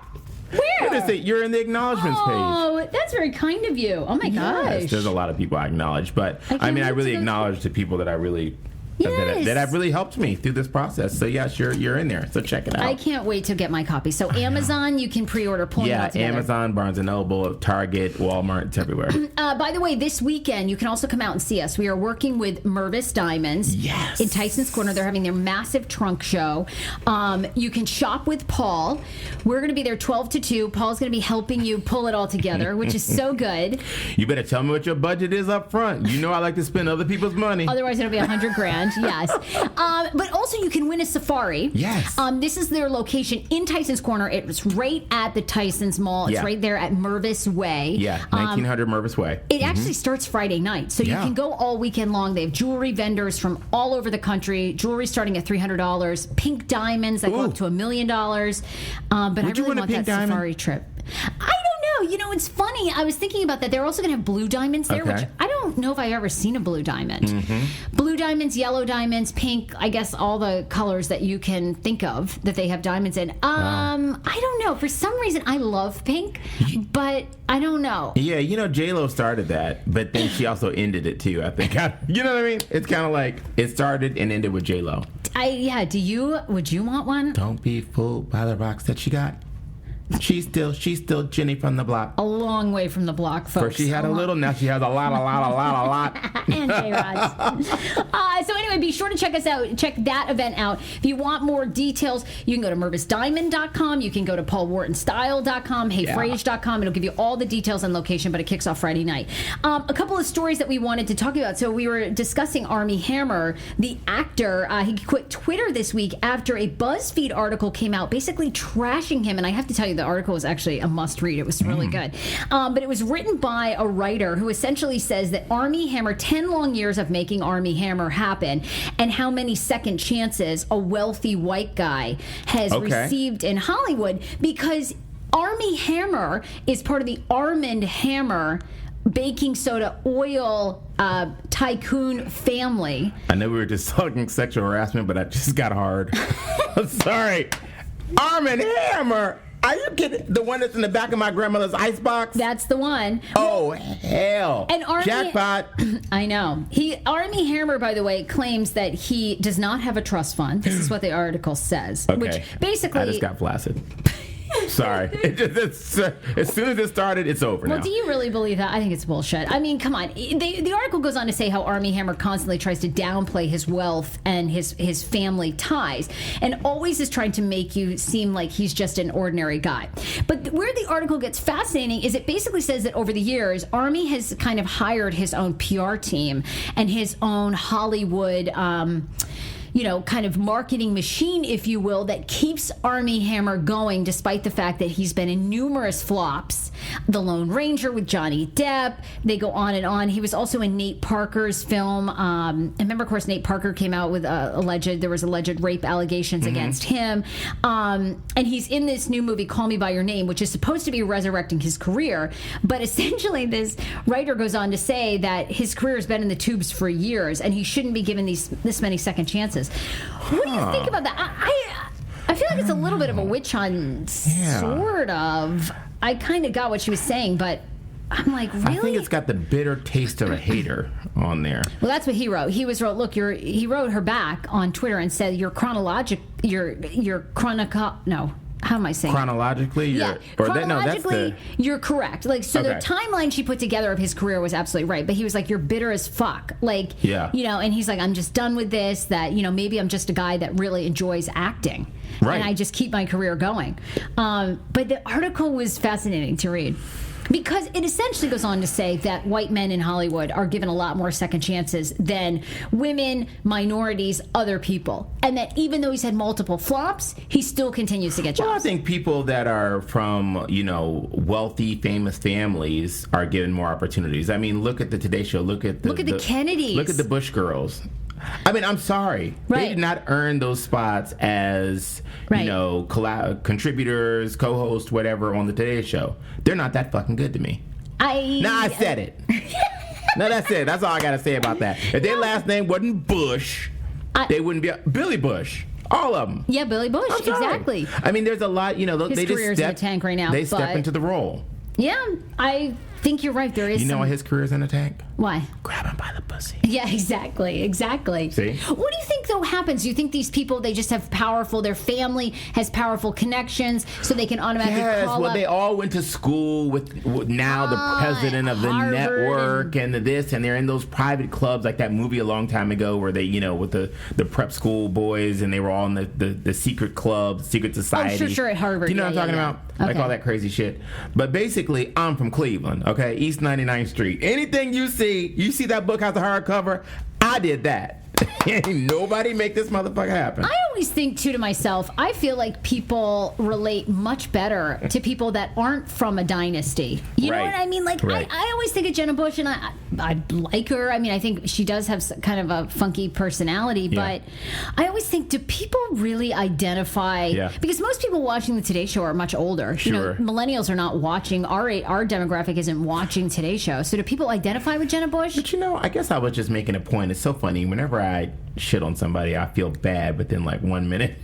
Speaker 2: Where?
Speaker 3: You're in the acknowledgments page.
Speaker 2: Oh, that's very kind of you. Oh my gosh.
Speaker 3: Yes, there's a lot of people I acknowledge, but
Speaker 2: can't
Speaker 3: I
Speaker 2: wait
Speaker 3: really
Speaker 2: to go
Speaker 3: acknowledge the people that I really
Speaker 2: Yes.
Speaker 3: that have really helped me through this process. So yes, you're in there. So check it out.
Speaker 2: I can't wait to get my copy. So Amazon, you can pre-order Pulling It All Together.
Speaker 3: Amazon, Barnes & Noble, Target, Walmart, it's everywhere.
Speaker 2: By the way, this weekend, you can also come out and see us. We are working with Mervis Diamonds
Speaker 3: Yes.
Speaker 2: in Tyson's Corner. They're having their massive trunk show. You can shop with Paul. We're going to be there 12 to 2. Paul's going to be helping you pull it all together, which is so good.
Speaker 3: You better tell me what your budget is up front. You know I like to spend other people's money.
Speaker 2: Otherwise, it'll be $100,000. Disneyland, yes. But also you can win a safari.
Speaker 3: Yes.
Speaker 2: This is their location in Tyson's Corner. It's right at the Tyson's Mall. It's right there at Mervis Way.
Speaker 3: Yeah, 1900 Mervis Way.
Speaker 2: It actually starts Friday night, so you can go all weekend long. They have jewelry vendors from all over the country. Jewelry starting at $300. Pink diamonds that go up to $1 million. But I really want that safari trip. I don't know. You know, it's funny. I was thinking about that. They're also going to have blue diamonds there, which I don't know if I've ever seen a blue diamond. Blue diamonds, yellow diamonds, pink, I guess all the colors that you can think of that they have diamonds in. I don't know. For some reason, I love pink, but I don't know.
Speaker 3: Yeah, you know, J-Lo started that, but then she also ended it too, I think. You know what I mean? It's kind of like it started and ended with J-Lo.
Speaker 2: Would you want one?
Speaker 3: Don't be fooled by the rocks that she got. She's still Jenny from the block.
Speaker 2: A long way from the block, folks.
Speaker 3: First she had a little, now she has a lot.
Speaker 2: And J-Rods. So anyway, be sure to check us out. Check that event out. If you want more details, you can go to mervisdiamond.com. You can go to paulwhartonstyle.com, heyfrase.com. It'll give you all the details and location, but it kicks off Friday night. A couple of stories that we wanted to talk about. So we were discussing Armie Hammer, the actor. He quit Twitter this week after a BuzzFeed article came out basically trashing him. And I have to tell you, the article was actually a must-read. It was really good. But it was written by a writer who essentially says that Armie Hammer, 10 long years of making Armie Hammer happen, and how many second chances a wealthy white guy has received in Hollywood, because Armie Hammer is part of the Armand Hammer baking soda oil tycoon family.
Speaker 3: I know we were just talking sexual harassment, but I just got hard. I'm sorry. Armand Hammer! Are you kidding? The one that's in the back of my grandmother's icebox?
Speaker 2: That's the one.
Speaker 3: Oh, hell.
Speaker 2: And
Speaker 3: Jackpot.
Speaker 2: I know. Armie Hammer, by the way, claims that he does not have a trust fund. This is what the article says.
Speaker 3: Okay.
Speaker 2: Which basically...
Speaker 3: I just got flaccid. Sorry. As soon as it started, it's over now.
Speaker 2: Well, do you really believe that? I think it's bullshit. I mean, come on. The article goes on to say how Armie Hammer constantly tries to downplay his wealth and his family ties, and always is trying to make you seem like he's just an ordinary guy. But where the article gets fascinating is it basically says that over the years, Armie has kind of hired his own PR team and his own Hollywood kind of marketing machine, if you will, that keeps Armie Hammer going despite the fact that he's been in numerous flops. The Lone Ranger with Johnny Depp. They go on and on. He was also in Nate Parker's film. I remember, of course, Nate Parker came out with there was alleged rape allegations against him. And he's in this new movie, Call Me By Your Name, which is supposed to be resurrecting his career. But essentially, this writer goes on to say that his career has been in the tubes for years, and he shouldn't be given this many second chances. What do you think about that? I feel like it's a little bit of a witch hunt, sort of. I kind of got what she was saying, but I'm like, really?
Speaker 3: I think it's got the bitter taste of a hater on there.
Speaker 2: Well, that's what he wrote. He wrote her back on Twitter and said, how am I saying?
Speaker 3: Chronologically?
Speaker 2: Chronologically, you're correct. Like, so the timeline she put together of his career was absolutely right. But he was like, you're bitter as fuck. Like, and he's like, I'm just done with this, that, maybe I'm just a guy that really enjoys acting. Right. And I just keep my career going. But the article was fascinating to read. Because it essentially goes on to say that white men in Hollywood are given a lot more second chances than women, minorities, other people. And that even though he's had multiple flops, he still continues to get jobs.
Speaker 3: Well, I think people that are from, wealthy, famous families are given more opportunities. I mean, look at the Today Show. Look at the
Speaker 2: Kennedys.
Speaker 3: Look at the Bush girls. I mean, I'm sorry.
Speaker 2: Right.
Speaker 3: They did not earn those spots as, contributors, co-hosts, whatever, on the Today Show. They're not that fucking good to me. I said it. No, that's it. That's all I got to say about that. If their last name wasn't Bush, they wouldn't be Billy Bush. All of them.
Speaker 2: Yeah, Billy Bush. Exactly.
Speaker 3: I mean, there's a lot,
Speaker 2: his
Speaker 3: they
Speaker 2: career's
Speaker 3: just
Speaker 2: in the tank right now.
Speaker 3: They step into the role.
Speaker 2: Yeah, I think you're right. There is.
Speaker 3: You know why his career's in the tank?
Speaker 2: Why?
Speaker 3: Grab him by the pussy.
Speaker 2: Yeah, exactly. See? What do you think, though, happens? Do you think these people, they just have their family has powerful connections, so they can automatically call up?
Speaker 3: They all went to school with now the president of the network and this, and they're in those private clubs, like that movie a long time ago where they, with the prep school boys, and they were all in the secret club, secret society.
Speaker 2: Oh, sure, at Harvard.
Speaker 3: Do you know what I'm talking about?
Speaker 2: Okay.
Speaker 3: Like all that crazy shit. But basically, I'm from Cleveland, okay? East 99th Street. Anything you see that book has a hardcover, I did that. Ain't nobody make this motherfucker happen.
Speaker 2: I always think, too, to myself, I feel like people relate much better to people that aren't from a dynasty. You know what I mean? Like,
Speaker 3: Right.
Speaker 2: I always think of Jenna Bush, and I like her. I mean, I think she does have kind of a funky personality, but I always think, do people really identify?
Speaker 3: Yeah.
Speaker 2: Because most people watching the Today Show are much older. You know,
Speaker 3: Sure.
Speaker 2: millennials are not watching. Our demographic isn't watching Today Show. So do people identify with Jenna Bush?
Speaker 3: But you know, I guess I was just making a point. It's so funny. Whenever I shit on somebody, I feel bad within like 1 minute.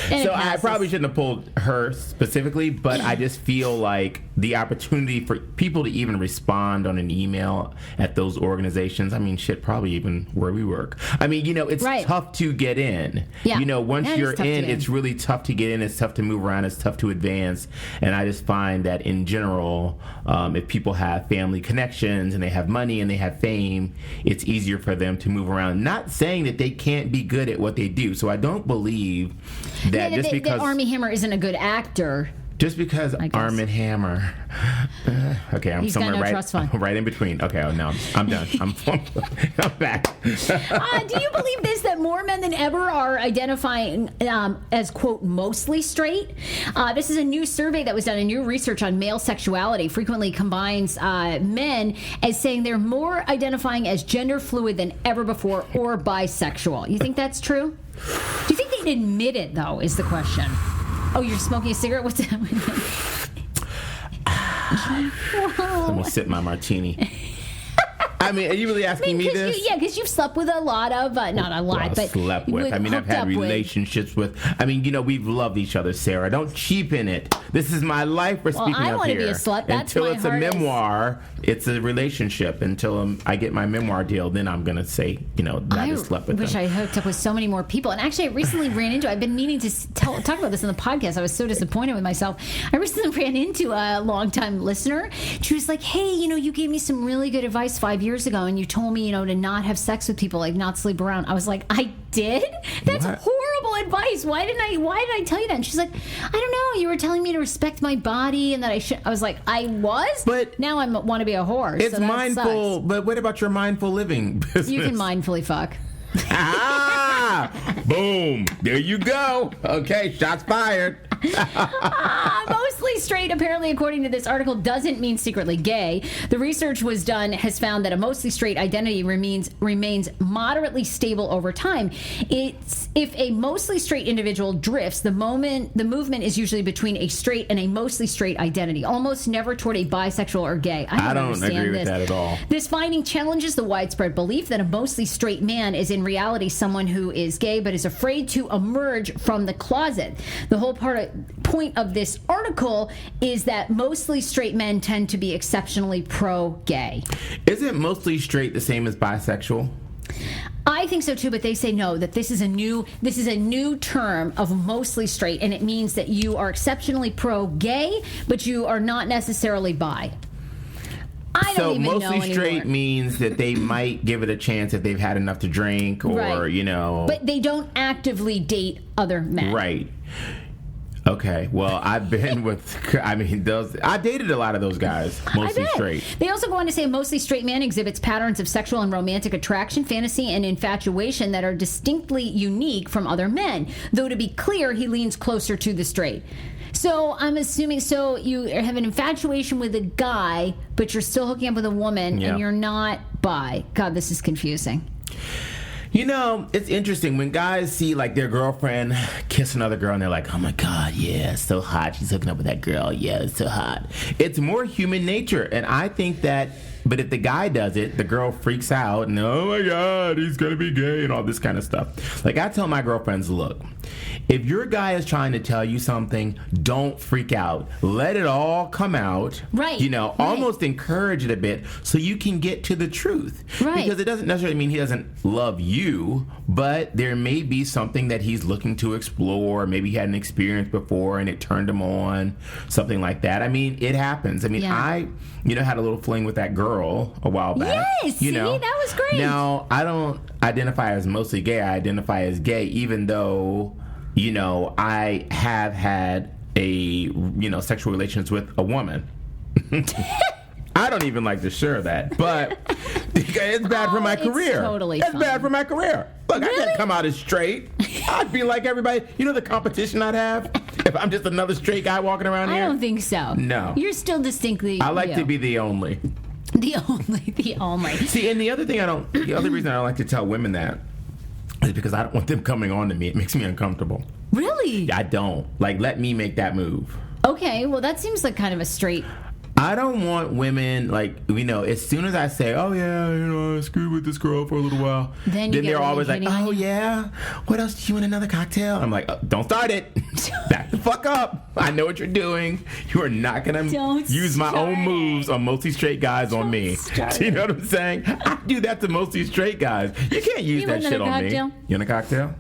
Speaker 2: And
Speaker 3: So
Speaker 2: it
Speaker 3: I
Speaker 2: passes.
Speaker 3: probably shouldn't have pulled her specifically, but I just feel like the opportunity for people to even respond on an email at those organizations, I mean, shit, probably even where we work. I mean, you know, it's
Speaker 2: Right.
Speaker 3: tough to get in.
Speaker 2: Yeah.
Speaker 3: You know, once
Speaker 2: That is
Speaker 3: you're
Speaker 2: tough to
Speaker 3: in,
Speaker 2: get in.
Speaker 3: it's really tough to get in. It's tough to move around. It's tough to advance. And I just find that in general, if people have family connections and they have money and they have fame, it's easier for them to move around. Not saying that they can't be good at what they do. So I don't believe that just because
Speaker 2: Armie Hammer isn't a good actor.
Speaker 3: just because
Speaker 2: guess.
Speaker 3: Arm and Hammer. Okay, I'm
Speaker 2: He's got
Speaker 3: somewhere
Speaker 2: no
Speaker 3: right,
Speaker 2: trust fund.
Speaker 3: right in between. Okay, no, I'm done. I'm back.
Speaker 2: Do you believe this, that more men than ever are identifying as, quote, mostly straight? This is a new survey that was done, a new research on male sexuality frequently combines men as saying they're more identifying as gender fluid than ever before or bisexual. You think that's true? Do you think they'd admit it, though, is the question? Oh, you're smoking a cigarette? What's that?
Speaker 3: I'm gonna sip my martini. I mean, are you really asking me this?
Speaker 2: Because you've slept with a lot of, not a lot,
Speaker 3: Well,
Speaker 2: but
Speaker 3: slept with. I mean, I've
Speaker 2: hooked
Speaker 3: had
Speaker 2: up with.
Speaker 3: relationships with. I mean, you know, we've loved each other, Sarah. Don't cheapen it. This is my life we're speaking
Speaker 2: I
Speaker 3: of
Speaker 2: wanna
Speaker 3: here.
Speaker 2: be a slut. That's
Speaker 3: Until
Speaker 2: my
Speaker 3: it's a
Speaker 2: hardest.
Speaker 3: memoir, it's a relationship. Until I get my memoir deal, then I'm gonna say, you know, that I just slept with
Speaker 2: wish
Speaker 3: them.
Speaker 2: I hooked up with so many more people. And actually, I recently ran into. I've been meaning to talk about this in the podcast. I was so disappointed with myself. I recently ran into a longtime listener. She was like, "Hey, you know, you gave me some really good advice 5 years ago, and you told me, you know, to not have sex with people, like not sleep around." I was like, "I did? That's
Speaker 3: What?
Speaker 2: horrible advice. Why did I tell you that?" And she's like, "I don't know. You were telling me to respect my body and that I should." I was like, "I was,
Speaker 3: But
Speaker 2: now I want to be a whore."
Speaker 3: It's
Speaker 2: so that
Speaker 3: mindful,
Speaker 2: sucks.
Speaker 3: but what about your mindful living business?
Speaker 2: You can mindfully fuck.
Speaker 3: Ah! Boom! There you go. Okay, shots fired.
Speaker 2: Mostly straight, apparently, according to this article, doesn't mean secretly gay. The research has found that a mostly straight identity remains moderately stable over time. If a mostly straight individual drifts, the movement is usually between a straight and a mostly straight identity, almost never toward a bisexual or gay. I don't understand
Speaker 3: agree with
Speaker 2: this.
Speaker 3: that at all.
Speaker 2: This finding challenges the widespread belief that a mostly straight man is in reality someone who is gay but is afraid to emerge from the closet. The whole point of this article is that mostly straight men tend to be exceptionally pro-gay.
Speaker 3: Isn't mostly straight the same as bisexual?
Speaker 2: I think so too, but they say no, that this is a new term of mostly straight, and it means that you are exceptionally pro-gay, but you are not necessarily bi. I don't even know
Speaker 3: mostly straight
Speaker 2: anymore.
Speaker 3: means that they might give it a chance if they've had enough to drink, or
Speaker 2: Right.
Speaker 3: you know.
Speaker 2: But they don't actively date other men.
Speaker 3: Right. Okay. Well, I've been with. I mean, I dated a lot of those guys, mostly
Speaker 2: I bet.
Speaker 3: straight.
Speaker 2: They also go on to say a mostly straight man exhibits patterns of sexual and romantic attraction, fantasy, and infatuation that are distinctly unique from other men. Though to be clear, he leans closer to the straight. So I'm assuming, so you have an infatuation with a guy, but you're still hooking up with a woman,
Speaker 3: Yeah.
Speaker 2: and you're not bi. God, this is confusing.
Speaker 3: You know, it's interesting when guys see like their girlfriend kiss another girl and they're like, "Oh my God, yeah, it's so hot. She's hooking up with that girl. Yeah, it's so hot." It's more human nature, and I think that. But if the guy does it, the girl freaks out and, "Oh my God, he's gonna be gay," and all this kind of stuff. Like I tell my girlfriends, look, if your guy is trying to tell you something, don't freak out. Let it all come out.
Speaker 2: Right.
Speaker 3: You know,
Speaker 2: Right.
Speaker 3: almost encourage it a bit so you can get to the truth.
Speaker 2: Right.
Speaker 3: Because it doesn't necessarily mean he doesn't love you, but there may be something that he's looking to explore. Maybe he had an experience before and it turned him on, something like that. I mean, it happens. I mean,
Speaker 2: Yeah.
Speaker 3: I had a little fling with that girl a while back.
Speaker 2: Yes,
Speaker 3: you know,
Speaker 2: see, that was great.
Speaker 3: Now, I don't identify as mostly gay. I identify as gay, even though, you know, I have had sexual relations with a woman. I don't even like to share that, but It's bad for my
Speaker 2: it's
Speaker 3: career.
Speaker 2: totally
Speaker 3: It's
Speaker 2: fine.
Speaker 3: bad for my career. Look, I can't come out as straight. I'd be like everybody. You know the competition I'd have if I'm just another straight guy walking around
Speaker 2: I
Speaker 3: here?
Speaker 2: don't think so.
Speaker 3: No.
Speaker 2: You're still distinctly
Speaker 3: I like
Speaker 2: you.
Speaker 3: to be the only.
Speaker 2: the only.
Speaker 3: See, and the other reason I don't like to tell women that is because I don't want them coming on to me. It makes me uncomfortable.
Speaker 2: Really?
Speaker 3: I don't. Like, let me make that move.
Speaker 2: Okay, well, that seems like kind of a straight.
Speaker 3: I don't want women, like, as soon as I say, oh, yeah, I screwed with this girl for a little while,
Speaker 2: Then you get
Speaker 3: they're
Speaker 2: really
Speaker 3: always like,
Speaker 2: hitting on
Speaker 3: oh,
Speaker 2: you?
Speaker 3: yeah? What else? Do you want another cocktail? I'm like, don't start it. Back the fuck up. I know what you're doing. You are not going
Speaker 2: Don't
Speaker 3: to use my
Speaker 2: start
Speaker 3: own moves on mostly straight guys on me. Do you know what I'm saying? I do that to mostly straight guys. You can't use
Speaker 2: You
Speaker 3: that
Speaker 2: want
Speaker 3: shit on
Speaker 2: another
Speaker 3: me.
Speaker 2: cocktail?
Speaker 3: You want a cocktail?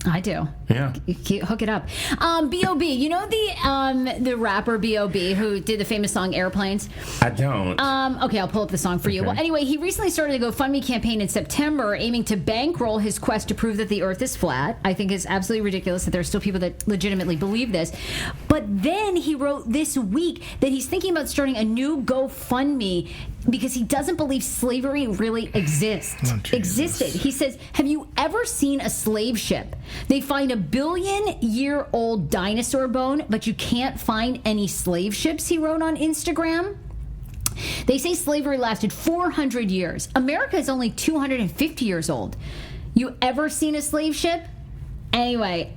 Speaker 2: I do.
Speaker 3: Yeah.
Speaker 2: Hook it up. B.O.B. You know the rapper B.O.B. who did the famous song Airplanes?
Speaker 3: I don't.
Speaker 2: Okay, I'll pull up the song for you.
Speaker 3: Okay.
Speaker 2: Well, anyway, he recently started a GoFundMe campaign in September aiming to bankroll his quest to prove that the Earth is flat. I think it's absolutely ridiculous that there are still people that legitimately believe this. But then he wrote this week that he's thinking about starting a new GoFundMe because he doesn't believe slavery really existed. He says, have you ever seen a slave ship? They find a 1 billion-year-old dinosaur bone, but you can't find any slave ships, he wrote on Instagram. They say slavery lasted 400 years. America is only 250 years old. You ever seen a slave ship? Anyway,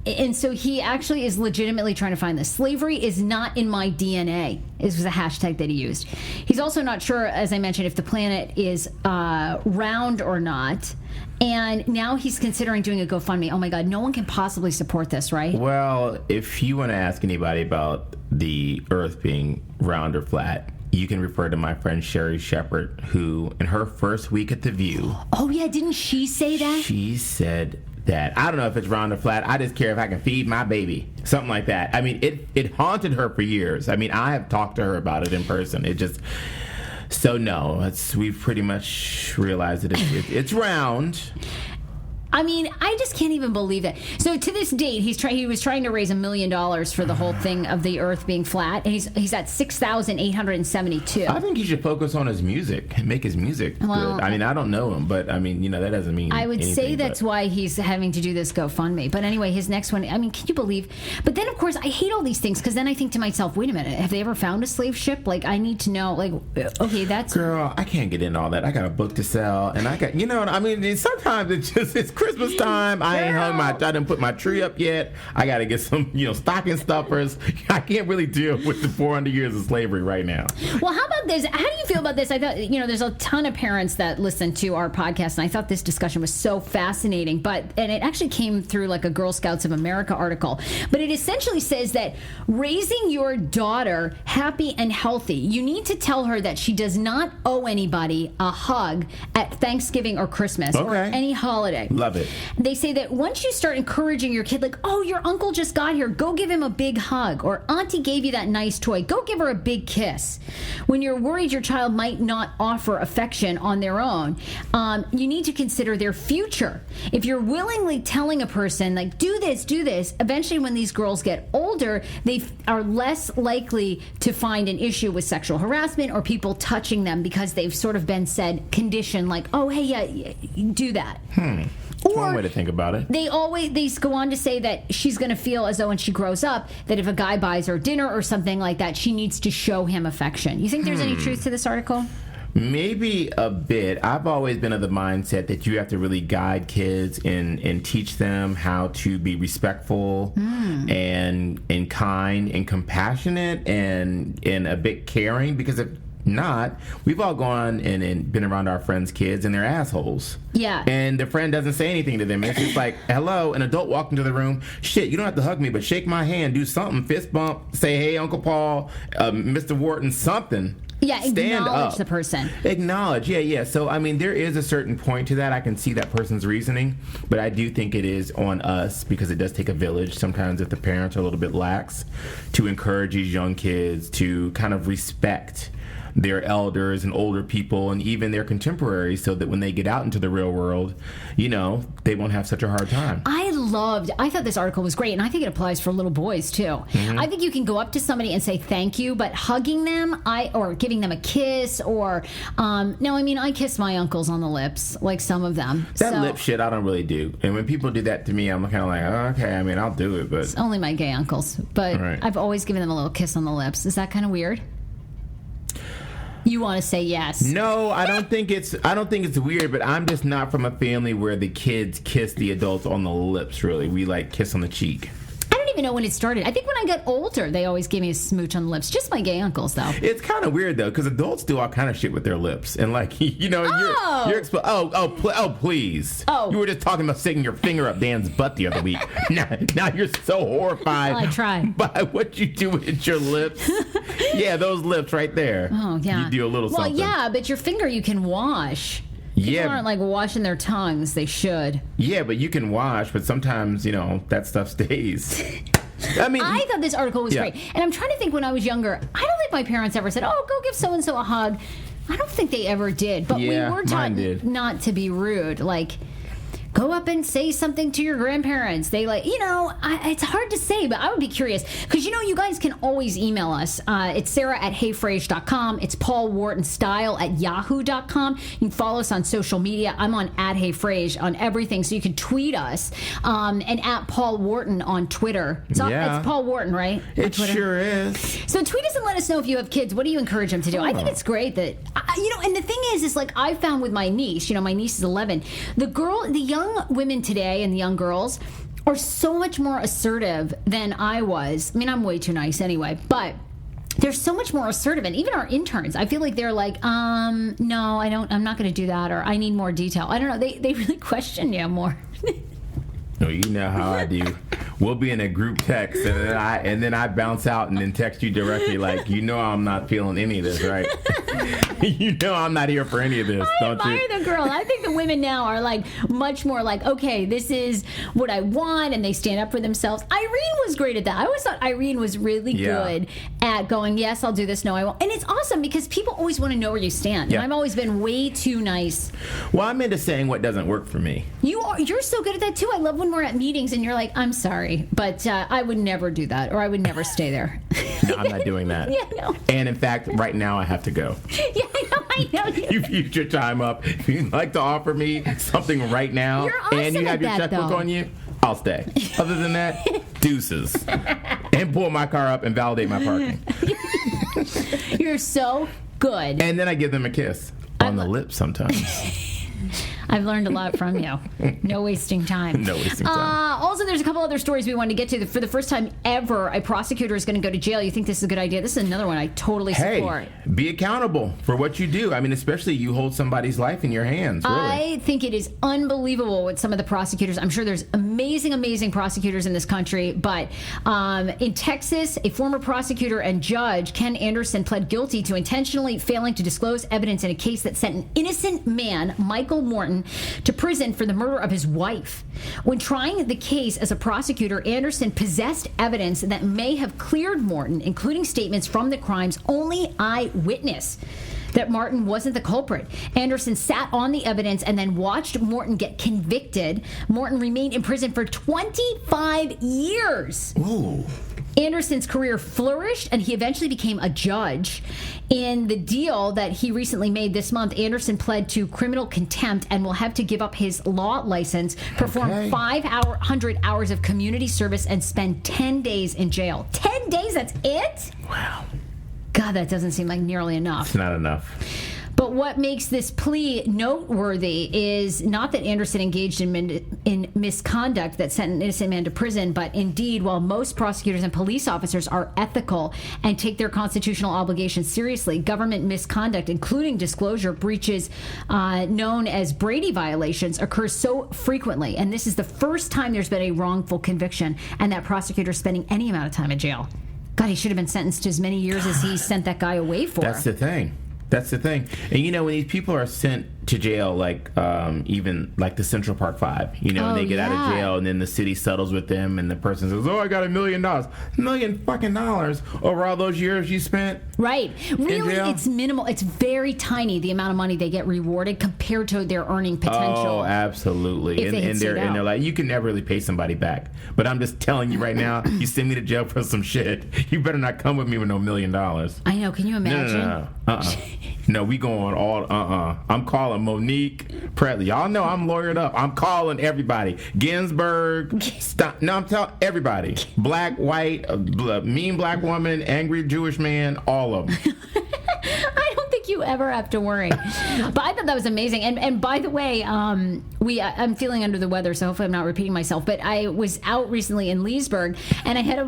Speaker 2: and so he actually is legitimately trying to find this. Slavery is not in my DNA. This was a hashtag that he used. He's also not sure, as I mentioned, if the planet is round or not. And now he's considering doing a GoFundMe. Oh my God, no one can possibly support this, right?
Speaker 3: Well, if you want to ask anybody about the Earth being round or flat, you can refer to my friend Sherry Shepard, who, in her first week at The View...
Speaker 2: Oh yeah, didn't she say that?
Speaker 3: She said that, I don't know if it's round or flat, I just care if I can feed my baby. Something like that. I mean, it haunted her for years. I mean, I have talked to her about it in person. It just... So no, we've pretty much realized that it's round.
Speaker 2: I mean, I just can't even believe that. So to this date, he was trying to raise $1 million for the whole thing of the Earth being flat, and he's at 6,872.
Speaker 3: I think he should focus on his music and make his music good. I mean, I don't know him, but I mean, that doesn't mean
Speaker 2: I would
Speaker 3: anything,
Speaker 2: say that's why he's having to do this GoFundMe. But anyway, his next one, I mean, can you believe? But then, of course, I hate all these things because then I think to myself, wait a minute, have they ever found a slave ship? Like, I need to know, like, okay, that's...
Speaker 3: Girl, I can't get into all that. I got a book to sell, and I got, I mean, sometimes it's Christmas time. I didn't put my tree up yet. I got to get some, stocking stuffers. I can't really deal with the 400 years of slavery right now.
Speaker 2: Well, how about this? How do you feel about this? I thought, there's a ton of parents that listen to our podcast, and I thought this discussion was so fascinating. And it actually came through like a Girl Scouts of America article. But it essentially says that raising your daughter happy and healthy, you need to tell her that she does not owe anybody a hug at Thanksgiving or Christmas or any holiday.
Speaker 3: Love it.
Speaker 2: They say that once you start encouraging your kid, like, oh, your uncle just got here, go give him a big hug. Or auntie gave you that nice toy, go give her a big kiss. When you're worried your child might not offer affection on their own, you need to consider their future. If you're willingly telling a person, like, do this, eventually when these girls get older, they are less likely to find an issue with sexual harassment or people touching them because they've sort of been conditioned, like, oh, hey, yeah, do that.
Speaker 3: One way to think about it.
Speaker 2: They go on to say that she's going to feel as though when she grows up that if a guy buys her dinner or something like that, she needs to show him affection. You think there's any truth to this article?
Speaker 3: Maybe a bit. I've always been of the mindset that you have to really guide kids and teach them how to be respectful and kind and compassionate and a bit caring, because if not, we've all gone and been around our friends' kids and they're assholes.
Speaker 2: Yeah.
Speaker 3: And the friend doesn't say anything to them. It's just like, hello, an adult walked into the room. Shit, you don't have to hug me, but shake my hand, do something, fist bump, say, hey, Uncle Paul, Mr. Wharton, something.
Speaker 2: Yeah,
Speaker 3: Stand
Speaker 2: acknowledge
Speaker 3: up.
Speaker 2: The person.
Speaker 3: Acknowledge, yeah. So, I mean, there is a certain point to that. I can see that person's reasoning, but I do think it is on us, because it does take a village sometimes if the parents are a little bit lax, to encourage these young kids to kind of respect their elders and older people and even their contemporaries, so that when they get out into the real world, you know, they won't have such a hard time.
Speaker 2: I thought this article was great, and I think it applies for little boys too.
Speaker 3: Mm-hmm.
Speaker 2: I think you can go up to somebody and say thank you, but hugging them, or giving them a kiss, or no, I mean, I kiss my uncles on the lips, like some of them.
Speaker 3: That lip shit I don't really do, and when people do that to me, I'm kind of like, oh, okay, I mean, I'll do it, but
Speaker 2: it's only my gay uncles. But
Speaker 3: right.
Speaker 2: I've always given them a little kiss on the lips. Is that kind of weird? You want to say yes?
Speaker 3: No, I don't think it's weird, but I'm just not from a family where the kids kiss the adults on the lips. Really, we like kiss on the cheek.
Speaker 2: I don't even know when it started. I think when I got older, they always gave me a smooch on the lips. Just my gay uncles, though.
Speaker 3: It's kind of weird though, because adults do all kind of shit with their lips, and like you know, please.
Speaker 2: Oh,
Speaker 3: you were just talking about sticking your finger up Dan's butt the other week. now you're so horrified.
Speaker 2: Well, I try.
Speaker 3: By what you do with your lips. Yeah, those lips right there.
Speaker 2: Oh yeah.
Speaker 3: You do a little something.
Speaker 2: Well, yeah, but your finger you can wash. People aren't like washing their tongues. They should.
Speaker 3: Yeah, but you can wash, but sometimes, you know, that stuff stays. I mean,
Speaker 2: I thought this article was great. And I'm trying to think when I was younger, I don't think my parents ever said, oh, go give so-and-so a hug. I don't think they ever did. But we were taught not to be rude. Like, go up and say something to your grandparents. They it's hard to say, but I would be curious. Because, you guys can always email us. It's Sarah@heyfrase.com. It's Paul Wharton Style at yahoo.com. You can follow us on social media. I'm on @heyfrase on everything, so you can tweet us. And @Paul Wharton on Twitter. It's Paul Wharton, right?
Speaker 3: It sure is.
Speaker 2: So tweet us and let us know if you have kids. What do you encourage them to do? I think it's great that, and the thing is like I found with my niece, my niece is 11, the young women today and the young girls are so much more assertive than I was. I mean, I'm way too nice anyway, but they're so much more assertive. And even our interns, I feel like they're like, no, I'm not going to do that, or I need more detail. I don't know. They really question you more.
Speaker 3: No, you know how I do. We'll be in a group text, and then I bounce out and then text you directly, like, I'm not feeling any of this, right? I'm not here for any of this, don't you?
Speaker 2: I admire the girl. I think the women now are like much more like, okay, this is what I want, and they stand up for themselves. Irene was great at that. I always thought Irene was really good at going, yes, I'll do this, no, I won't. And it's awesome because people always want to know where you stand. Yeah. And I've always been way too nice.
Speaker 3: Well, I'm into saying what doesn't work for me.
Speaker 2: You're so good at that too. I love when we're at meetings and you're like, I'm sorry, but I would never do that, or I would never stay there.
Speaker 3: No, I'm not doing that.
Speaker 2: Yeah, no.
Speaker 3: And in fact, right now I have to go.
Speaker 2: Yeah, I know.
Speaker 3: You've used your time up. If you'd like to offer me something right now,
Speaker 2: you're awesome
Speaker 3: and you have your checkbook on you, I'll stay. Other than that, deuces. And pull my car up and validate my parking.
Speaker 2: You're so good.
Speaker 3: And then I give them a kiss on the lips sometimes.
Speaker 2: I've learned a lot from you. No wasting time.
Speaker 3: No wasting time.
Speaker 2: Also, there's a couple other stories we wanted to get to. For the first time ever, a prosecutor is going to go to jail. You think this is a good idea? This is another one I totally support.
Speaker 3: Be accountable for what you do. I mean, especially you hold somebody's life in your hands, really.
Speaker 2: I think it is unbelievable what some of the prosecutors, I'm sure there's amazing, amazing prosecutors in this country, but in Texas, a former prosecutor and judge, Ken Anderson, pled guilty to intentionally failing to disclose evidence in a case that sent an innocent man, Michael Morton, to prison for the murder of his wife. When trying the case as a prosecutor, Anderson possessed evidence that may have cleared Morton, including statements from the crime's only eyewitness that Morton wasn't the culprit. Anderson sat on the evidence and then watched Morton get convicted. Morton remained in prison for 25 years.
Speaker 3: Ooh.
Speaker 2: Anderson's career flourished, and he eventually became a judge. In the deal that he recently made this month, Anderson pled to criminal contempt and will have to give up his law license, perform 500 hours of community service, and spend 10 days in jail. 10 days? That's it?
Speaker 3: Wow.
Speaker 2: God, that doesn't seem like nearly enough.
Speaker 3: It's not enough.
Speaker 2: But what makes this plea noteworthy is not that Anderson engaged in misconduct that sent an innocent man to prison, but indeed, while most prosecutors and police officers are ethical and take their constitutional obligations seriously, government misconduct, including disclosure breaches known as Brady violations, occurs so frequently. And this is the first time there's been a wrongful conviction and that prosecutor spending any amount of time in jail. God, he should have been sentenced to as many years as he sent that guy away for.
Speaker 3: That's the thing. And when these people are sent to jail, like even like the Central Park 5, you know, and they get out of jail, and then the city settles with them, and the person says, "Oh, I got $1 million, $1 million fucking dollars over all those years you spent."
Speaker 2: Right. Really, it's minimal. It's very tiny, the amount of money they get rewarded compared to their earning potential.
Speaker 3: Oh, absolutely. And they're like, you can never really pay somebody back. But I'm just telling you right now, you send me to jail for some shit, you better not come with me with no $1 million.
Speaker 2: I know. Can you imagine?
Speaker 3: No. No, we going all I'm calling Monique Presley. Y'all know I'm lawyered up. I'm calling everybody. Ginsburg. I'm telling everybody. Black, white, mean black woman, angry Jewish man, all of them.
Speaker 2: I don't think you ever have to worry. But I thought that was amazing. And by the way, I'm feeling under the weather, so hopefully I'm not repeating myself. But I was out recently in Leesburg, and I had a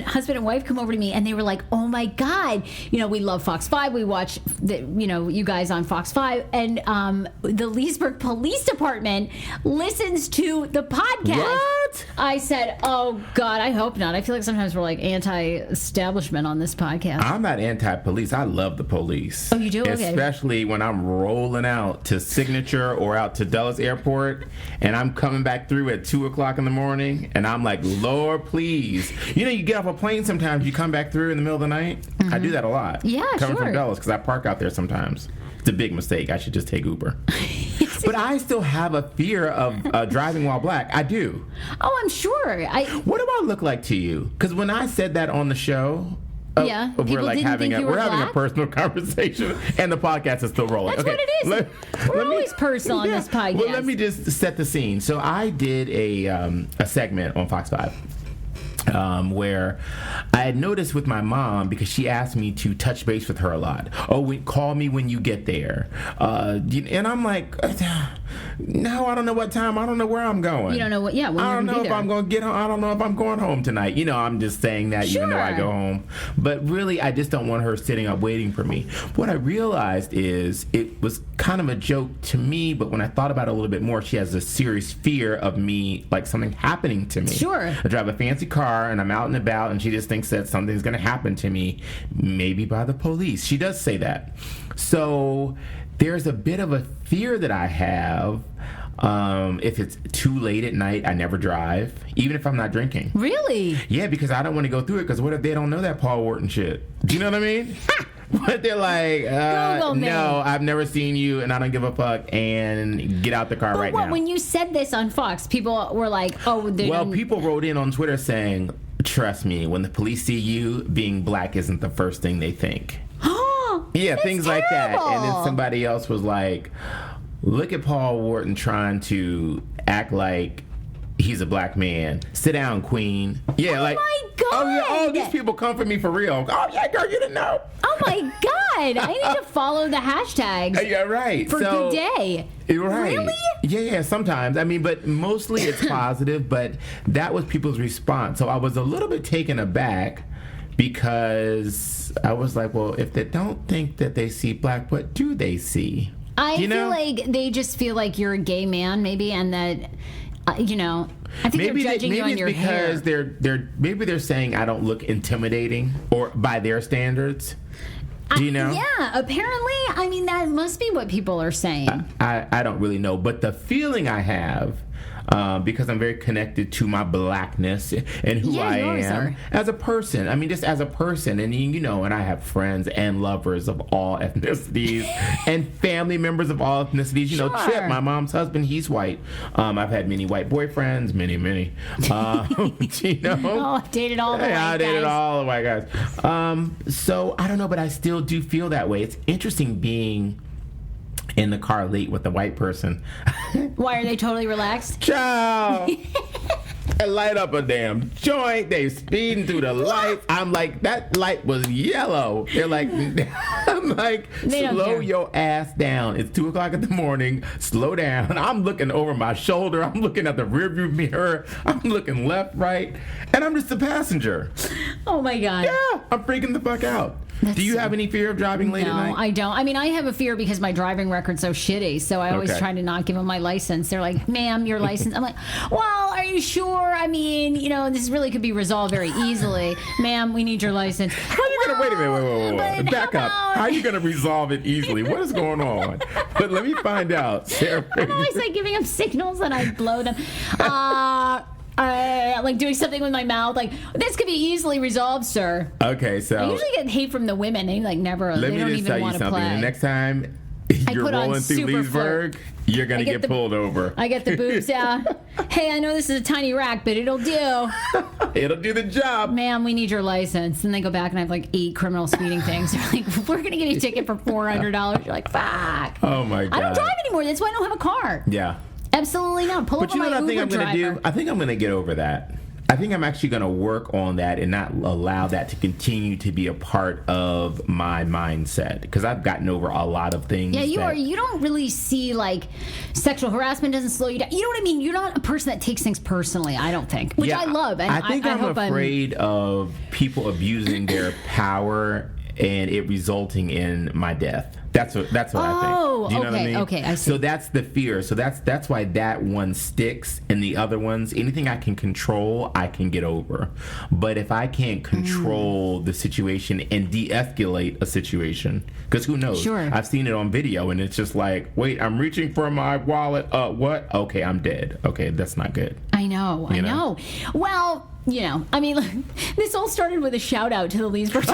Speaker 2: husband and wife come over to me, and they were like, "Oh my God, you know, we love Fox 5. We watch you guys on Fox 5, and the Leesburg Police Department listens to the podcast."
Speaker 3: What?
Speaker 2: I said, "Oh God, I hope not." I feel like sometimes we're like anti-establishment on this podcast.
Speaker 3: I'm not anti-police. I love the police.
Speaker 2: Oh, you do? Okay.
Speaker 3: Especially when I'm rolling out to Signature or out to Dulles Airport, and I'm coming back through at 2 o'clock in the morning, and I'm like, "Lord, please." You know, you get off a plane sometimes, you come back through in the middle of the night. Mm-hmm. I do that a lot.
Speaker 2: Yeah,
Speaker 3: coming
Speaker 2: sure.
Speaker 3: from Dulles, because I park out there sometimes. It's a big mistake. I should just take Uber. But I still have a fear of driving while black. I do.
Speaker 2: Oh, I'm sure.
Speaker 3: What do I look like to you? Because when I said that on the show, we're like having a personal conversation, and the podcast is still rolling.
Speaker 2: That's
Speaker 3: okay,
Speaker 2: what it is. We're always personal on this podcast.
Speaker 3: Well, let me just set the scene. So I did a segment on Fox 5. Where I had noticed with my mom, because she asked me to touch base with her a lot. "Oh, call me when you get there." And I'm like, "No, I don't know what time. I don't know where I'm going.
Speaker 2: You don't know what? Yeah,
Speaker 3: I don't know if I'm going to get home. I don't know if I'm going home tonight." You know, I'm just saying that even though I go home. But really, I just don't want her sitting up waiting for me. What I realized is it was kind of a joke to me, but when I thought about it a little bit more, she has a serious fear of me, like something happening to me.
Speaker 2: Sure.
Speaker 3: I drive a fancy car, and I'm out and about, and she just thinks that something's going to happen to me, maybe by the police. She does say that. So there's a bit of a fear that I have. If it's too late at night, I never drive, even if I'm not drinking.
Speaker 2: Really?
Speaker 3: Yeah, because I don't want to go through it, because what if they don't know that Paul Wharton shit? Do you know what I mean? But they're like, "No, I've never seen you, and I don't give a fuck, and get out the car right now."
Speaker 2: When you said this on Fox, people were like, "Oh,
Speaker 3: people wrote in on Twitter saying, "Trust me, when the police see you, being black isn't the first thing they think." Yeah, things like that. And then somebody else was like, "Look at Paul Wharton trying to act like he's a black man. Sit down, queen." Yeah,
Speaker 2: my God.
Speaker 3: Oh yeah, oh, these people come for me for real. "Oh yeah, girl, you didn't know."
Speaker 2: Oh my God, I need to follow the hashtags.
Speaker 3: Yeah, right.
Speaker 2: For good day.
Speaker 3: Right.
Speaker 2: Really?
Speaker 3: Yeah, sometimes. I mean, but mostly it's positive, but that was people's response. So I was a little bit taken aback, because I was like, well, if they don't think that they see black, what do they see?
Speaker 2: I feel like they just feel like you're a gay man, maybe, and that, I think they're judging you on your hair.
Speaker 3: Maybe they're saying I don't look intimidating, or by their standards. Do you know?
Speaker 2: Yeah, apparently. I mean, that must be what people are saying.
Speaker 3: I don't really know, but the feeling I have, because I'm very connected to my blackness and who I am as a person. I mean, just as a person. And, and I have friends and lovers of all ethnicities and family members of all ethnicities. You know, Chip, my mom's husband, he's white. I've had many white boyfriends, many.
Speaker 2: Oh, I've dated all the white guys.
Speaker 3: I dated all the white guys. So, I don't know, but I still do feel that way. It's interesting being in the car late with a white person.
Speaker 2: Why are they totally relaxed?
Speaker 3: Ciao. Light up a damn joint. They speeding through the lights. I'm like, that light was yellow. They're like, I'm like, slow your ass down. It's 2 o'clock in the morning. Slow down. I'm looking over my shoulder. I'm looking at the rearview mirror. I'm looking left, right, and I'm just a passenger.
Speaker 2: Oh my God.
Speaker 3: Yeah, I'm freaking the fuck out. Do you have any fear of driving late at night?
Speaker 2: No, I don't. I mean, I have a fear because my driving record's so shitty, so I always try to not give them my license. They're like, ma'am, your license. I'm like, well, are you sure? I mean, this really could be resolved very easily. Ma'am, we need your license.
Speaker 3: How are you going to, wait a minute, wait. Back up. How are you going to resolve it easily? What is going on? But let me find out. Sarah,
Speaker 2: I'm always like giving them signals and I blow them. Like doing something with my mouth, like this could be easily resolved, sir.
Speaker 3: Okay, so
Speaker 2: I usually get hate from the women. They like never.
Speaker 3: Let
Speaker 2: they
Speaker 3: me
Speaker 2: don't
Speaker 3: just
Speaker 2: even
Speaker 3: tell you
Speaker 2: want to
Speaker 3: something.
Speaker 2: play.
Speaker 3: The next time you're rolling through Leesburg, you're gonna get pulled over.
Speaker 2: I get the boobs out. Hey, I know this is a tiny rack, but it'll do.
Speaker 3: It'll do the job.
Speaker 2: Ma'am, we need your license. And they go back and I have like 8 criminal speeding things. They're like, we're gonna give you a ticket for $400. You're like, fuck.
Speaker 3: Oh my god.
Speaker 2: I don't drive anymore. That's why I don't have a car.
Speaker 3: Yeah.
Speaker 2: Absolutely not. Pull up on my Uber driver. But you know what I think I'm gonna do?
Speaker 3: I think I'm gonna get over that. I think I'm actually going to work on that and not allow that to continue to be a part of my mindset, because I've gotten over a lot of things.
Speaker 2: Yeah, you don't really see like sexual harassment doesn't slow you down. You know what I mean? You're not a person that takes things personally, I don't think, which I love. And
Speaker 3: I think I'm afraid of people abusing their power and it resulting in my death. That's what I think.
Speaker 2: Oh,
Speaker 3: Do you know what I mean?
Speaker 2: Okay, I see.
Speaker 3: So that's the fear. So that's why that one sticks, and the other ones, anything I can control, I can get over. But if I can't control the situation and de-escalate a situation, because who knows?
Speaker 2: Sure.
Speaker 3: I've seen it on video, and it's just like, wait, I'm reaching for my wallet. What? Okay, I'm dead. Okay, that's not good.
Speaker 2: I know. Well, I mean, this all started with a shout out to the Leesburg.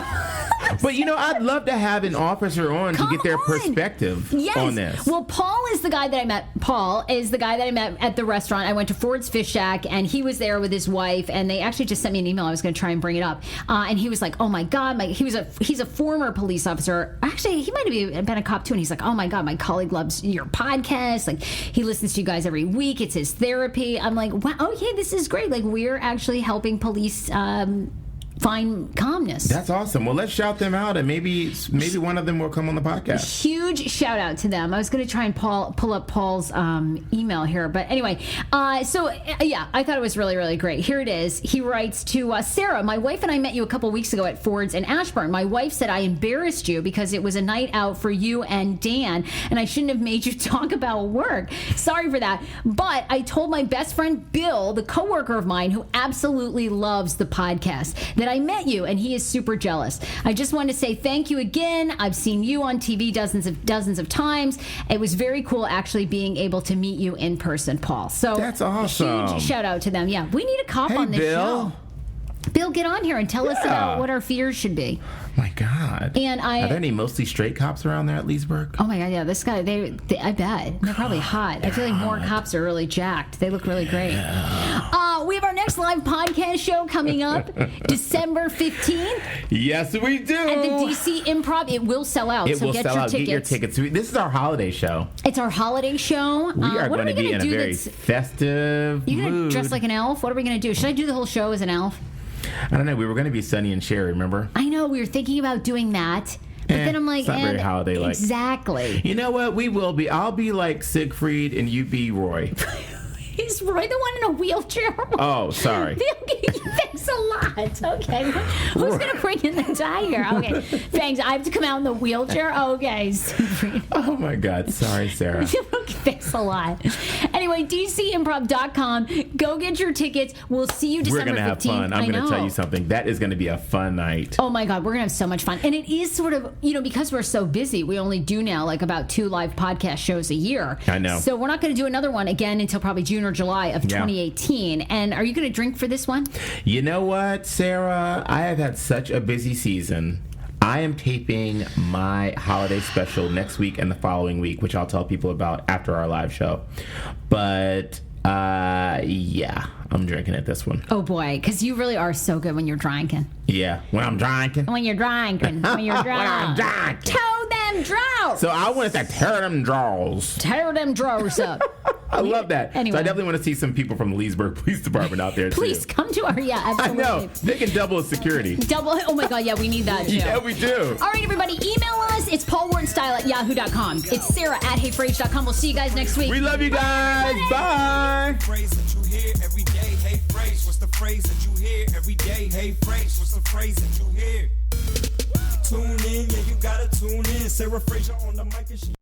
Speaker 3: But I'd love to have an officer on to get their perspective on this.
Speaker 2: Well, Paul is the guy that I met. Paul is the guy that I met at the restaurant. I went to Ford's Fish Shack, and he was there with his wife. And they actually just sent me an email. I was going to try and bring it up. And he was like, "Oh my god, he's a former police officer. Actually, he might have been a cop too." And he's like, "Oh my god, my colleague loves your podcast. Like, he listens to you guys every week. It's his therapy." I'm like, "Wow, okay, this is great. Like, we're actually helping police." Find calmness.
Speaker 3: That's awesome. Well, let's shout them out, and maybe one of them will come on the podcast.
Speaker 2: Huge shout out to them. I was going to try and pull up Paul's email here, but anyway. I thought it was really, really great. Here it is. He writes to Sarah, my wife and I met you a couple weeks ago at Ford's in Ashburn. My wife said I embarrassed you because it was a night out for you and Dan, and I shouldn't have made you talk about work. Sorry for that. But I told my best friend Bill, the coworker of mine who absolutely loves the podcast, that I met you, and he is super jealous. I just wanted to say thank you again. I've seen you on TV dozens of times. It was very cool actually being able to meet you in person, Paul. So
Speaker 3: that's awesome.
Speaker 2: Huge shout out to them. Yeah, we need a cop on this
Speaker 3: Bill.
Speaker 2: show. Bill, get on here and tell us about what our fears should be.
Speaker 3: My God.
Speaker 2: And
Speaker 3: are there any mostly straight cops around there at Leesburg?
Speaker 2: Oh my God, yeah. This guy, I bet they're probably hot. I feel like more cops are really jacked. They look really great. We have our next live podcast show coming up December 15th.
Speaker 3: Yes, we do.
Speaker 2: At the DC Improv. It will sell out.
Speaker 3: Get your tickets. This is our holiday show.
Speaker 2: It's our holiday show.
Speaker 3: We are going to be in a very festive
Speaker 2: mood. You're going to dress like an elf? What are we going to do? Should I do the whole show as an elf?
Speaker 3: I don't know. We were going to be Sonny and Cher, remember?
Speaker 2: I know. We were thinking about doing that. But then I'm like,
Speaker 3: it's not very holiday-like.
Speaker 2: Exactly.
Speaker 3: You know what? We will be. I'll be like Siegfried and you be Roy.
Speaker 2: Is Roy the one in a wheelchair?
Speaker 3: Oh, sorry.
Speaker 2: Thanks a lot. Okay. Who's going to bring in the tiger? Okay. Thanks. I have to come out in the wheelchair? Okay.
Speaker 3: Oh, my God. Sorry, Sarah.
Speaker 2: Thanks a lot. Anyway, DCimprov.com. Go get your tickets. We'll see you December 15th.
Speaker 3: We're going to have fun. I'm going to tell you something. That is going to be a fun night.
Speaker 2: Oh, my God. We're going to have so much fun. And it is sort of, because we're so busy, we only do now like about 2 live podcast shows a year.
Speaker 3: I know.
Speaker 2: So we're not going to do another one again until probably June or July of 2018. And are you going to drink for this one?
Speaker 3: You know what, Sarah? I have had such a busy season. I am taping my holiday special next week and the following week, which I'll tell people about after our live show. But yeah, I'm drinking at this one.
Speaker 2: Oh boy, because you really are so good when you're drinking.
Speaker 3: Yeah, when I'm drinking.
Speaker 2: When you're drinking. When you're drinking.
Speaker 3: When I'm drinking.
Speaker 2: Toe them drawers.
Speaker 3: So I want to say tear them drawers.
Speaker 2: Tear them drawers up.
Speaker 3: I love that.
Speaker 2: Anyway.
Speaker 3: So I definitely want to see some people from the Leesburg Police Department out there,
Speaker 2: Please
Speaker 3: too.
Speaker 2: come to our, absolutely.
Speaker 3: I know. They can double as security.
Speaker 2: Oh my God, yeah, we need that, too.
Speaker 3: Yeah, we do.
Speaker 2: All right, everybody, email us. It's paulwhartonstyle@yahoo.com. It's sarah@heyfrase.com. We'll see you guys next week.
Speaker 3: We love you guys. Bye.
Speaker 4: Phrase that you hear every day. Hey, phrase. What's the phrase that you hear every day? Hey, phrase. What's the phrase that you hear? tune in. Yeah, you gotta tune in. Sarah Fraser on the mic and she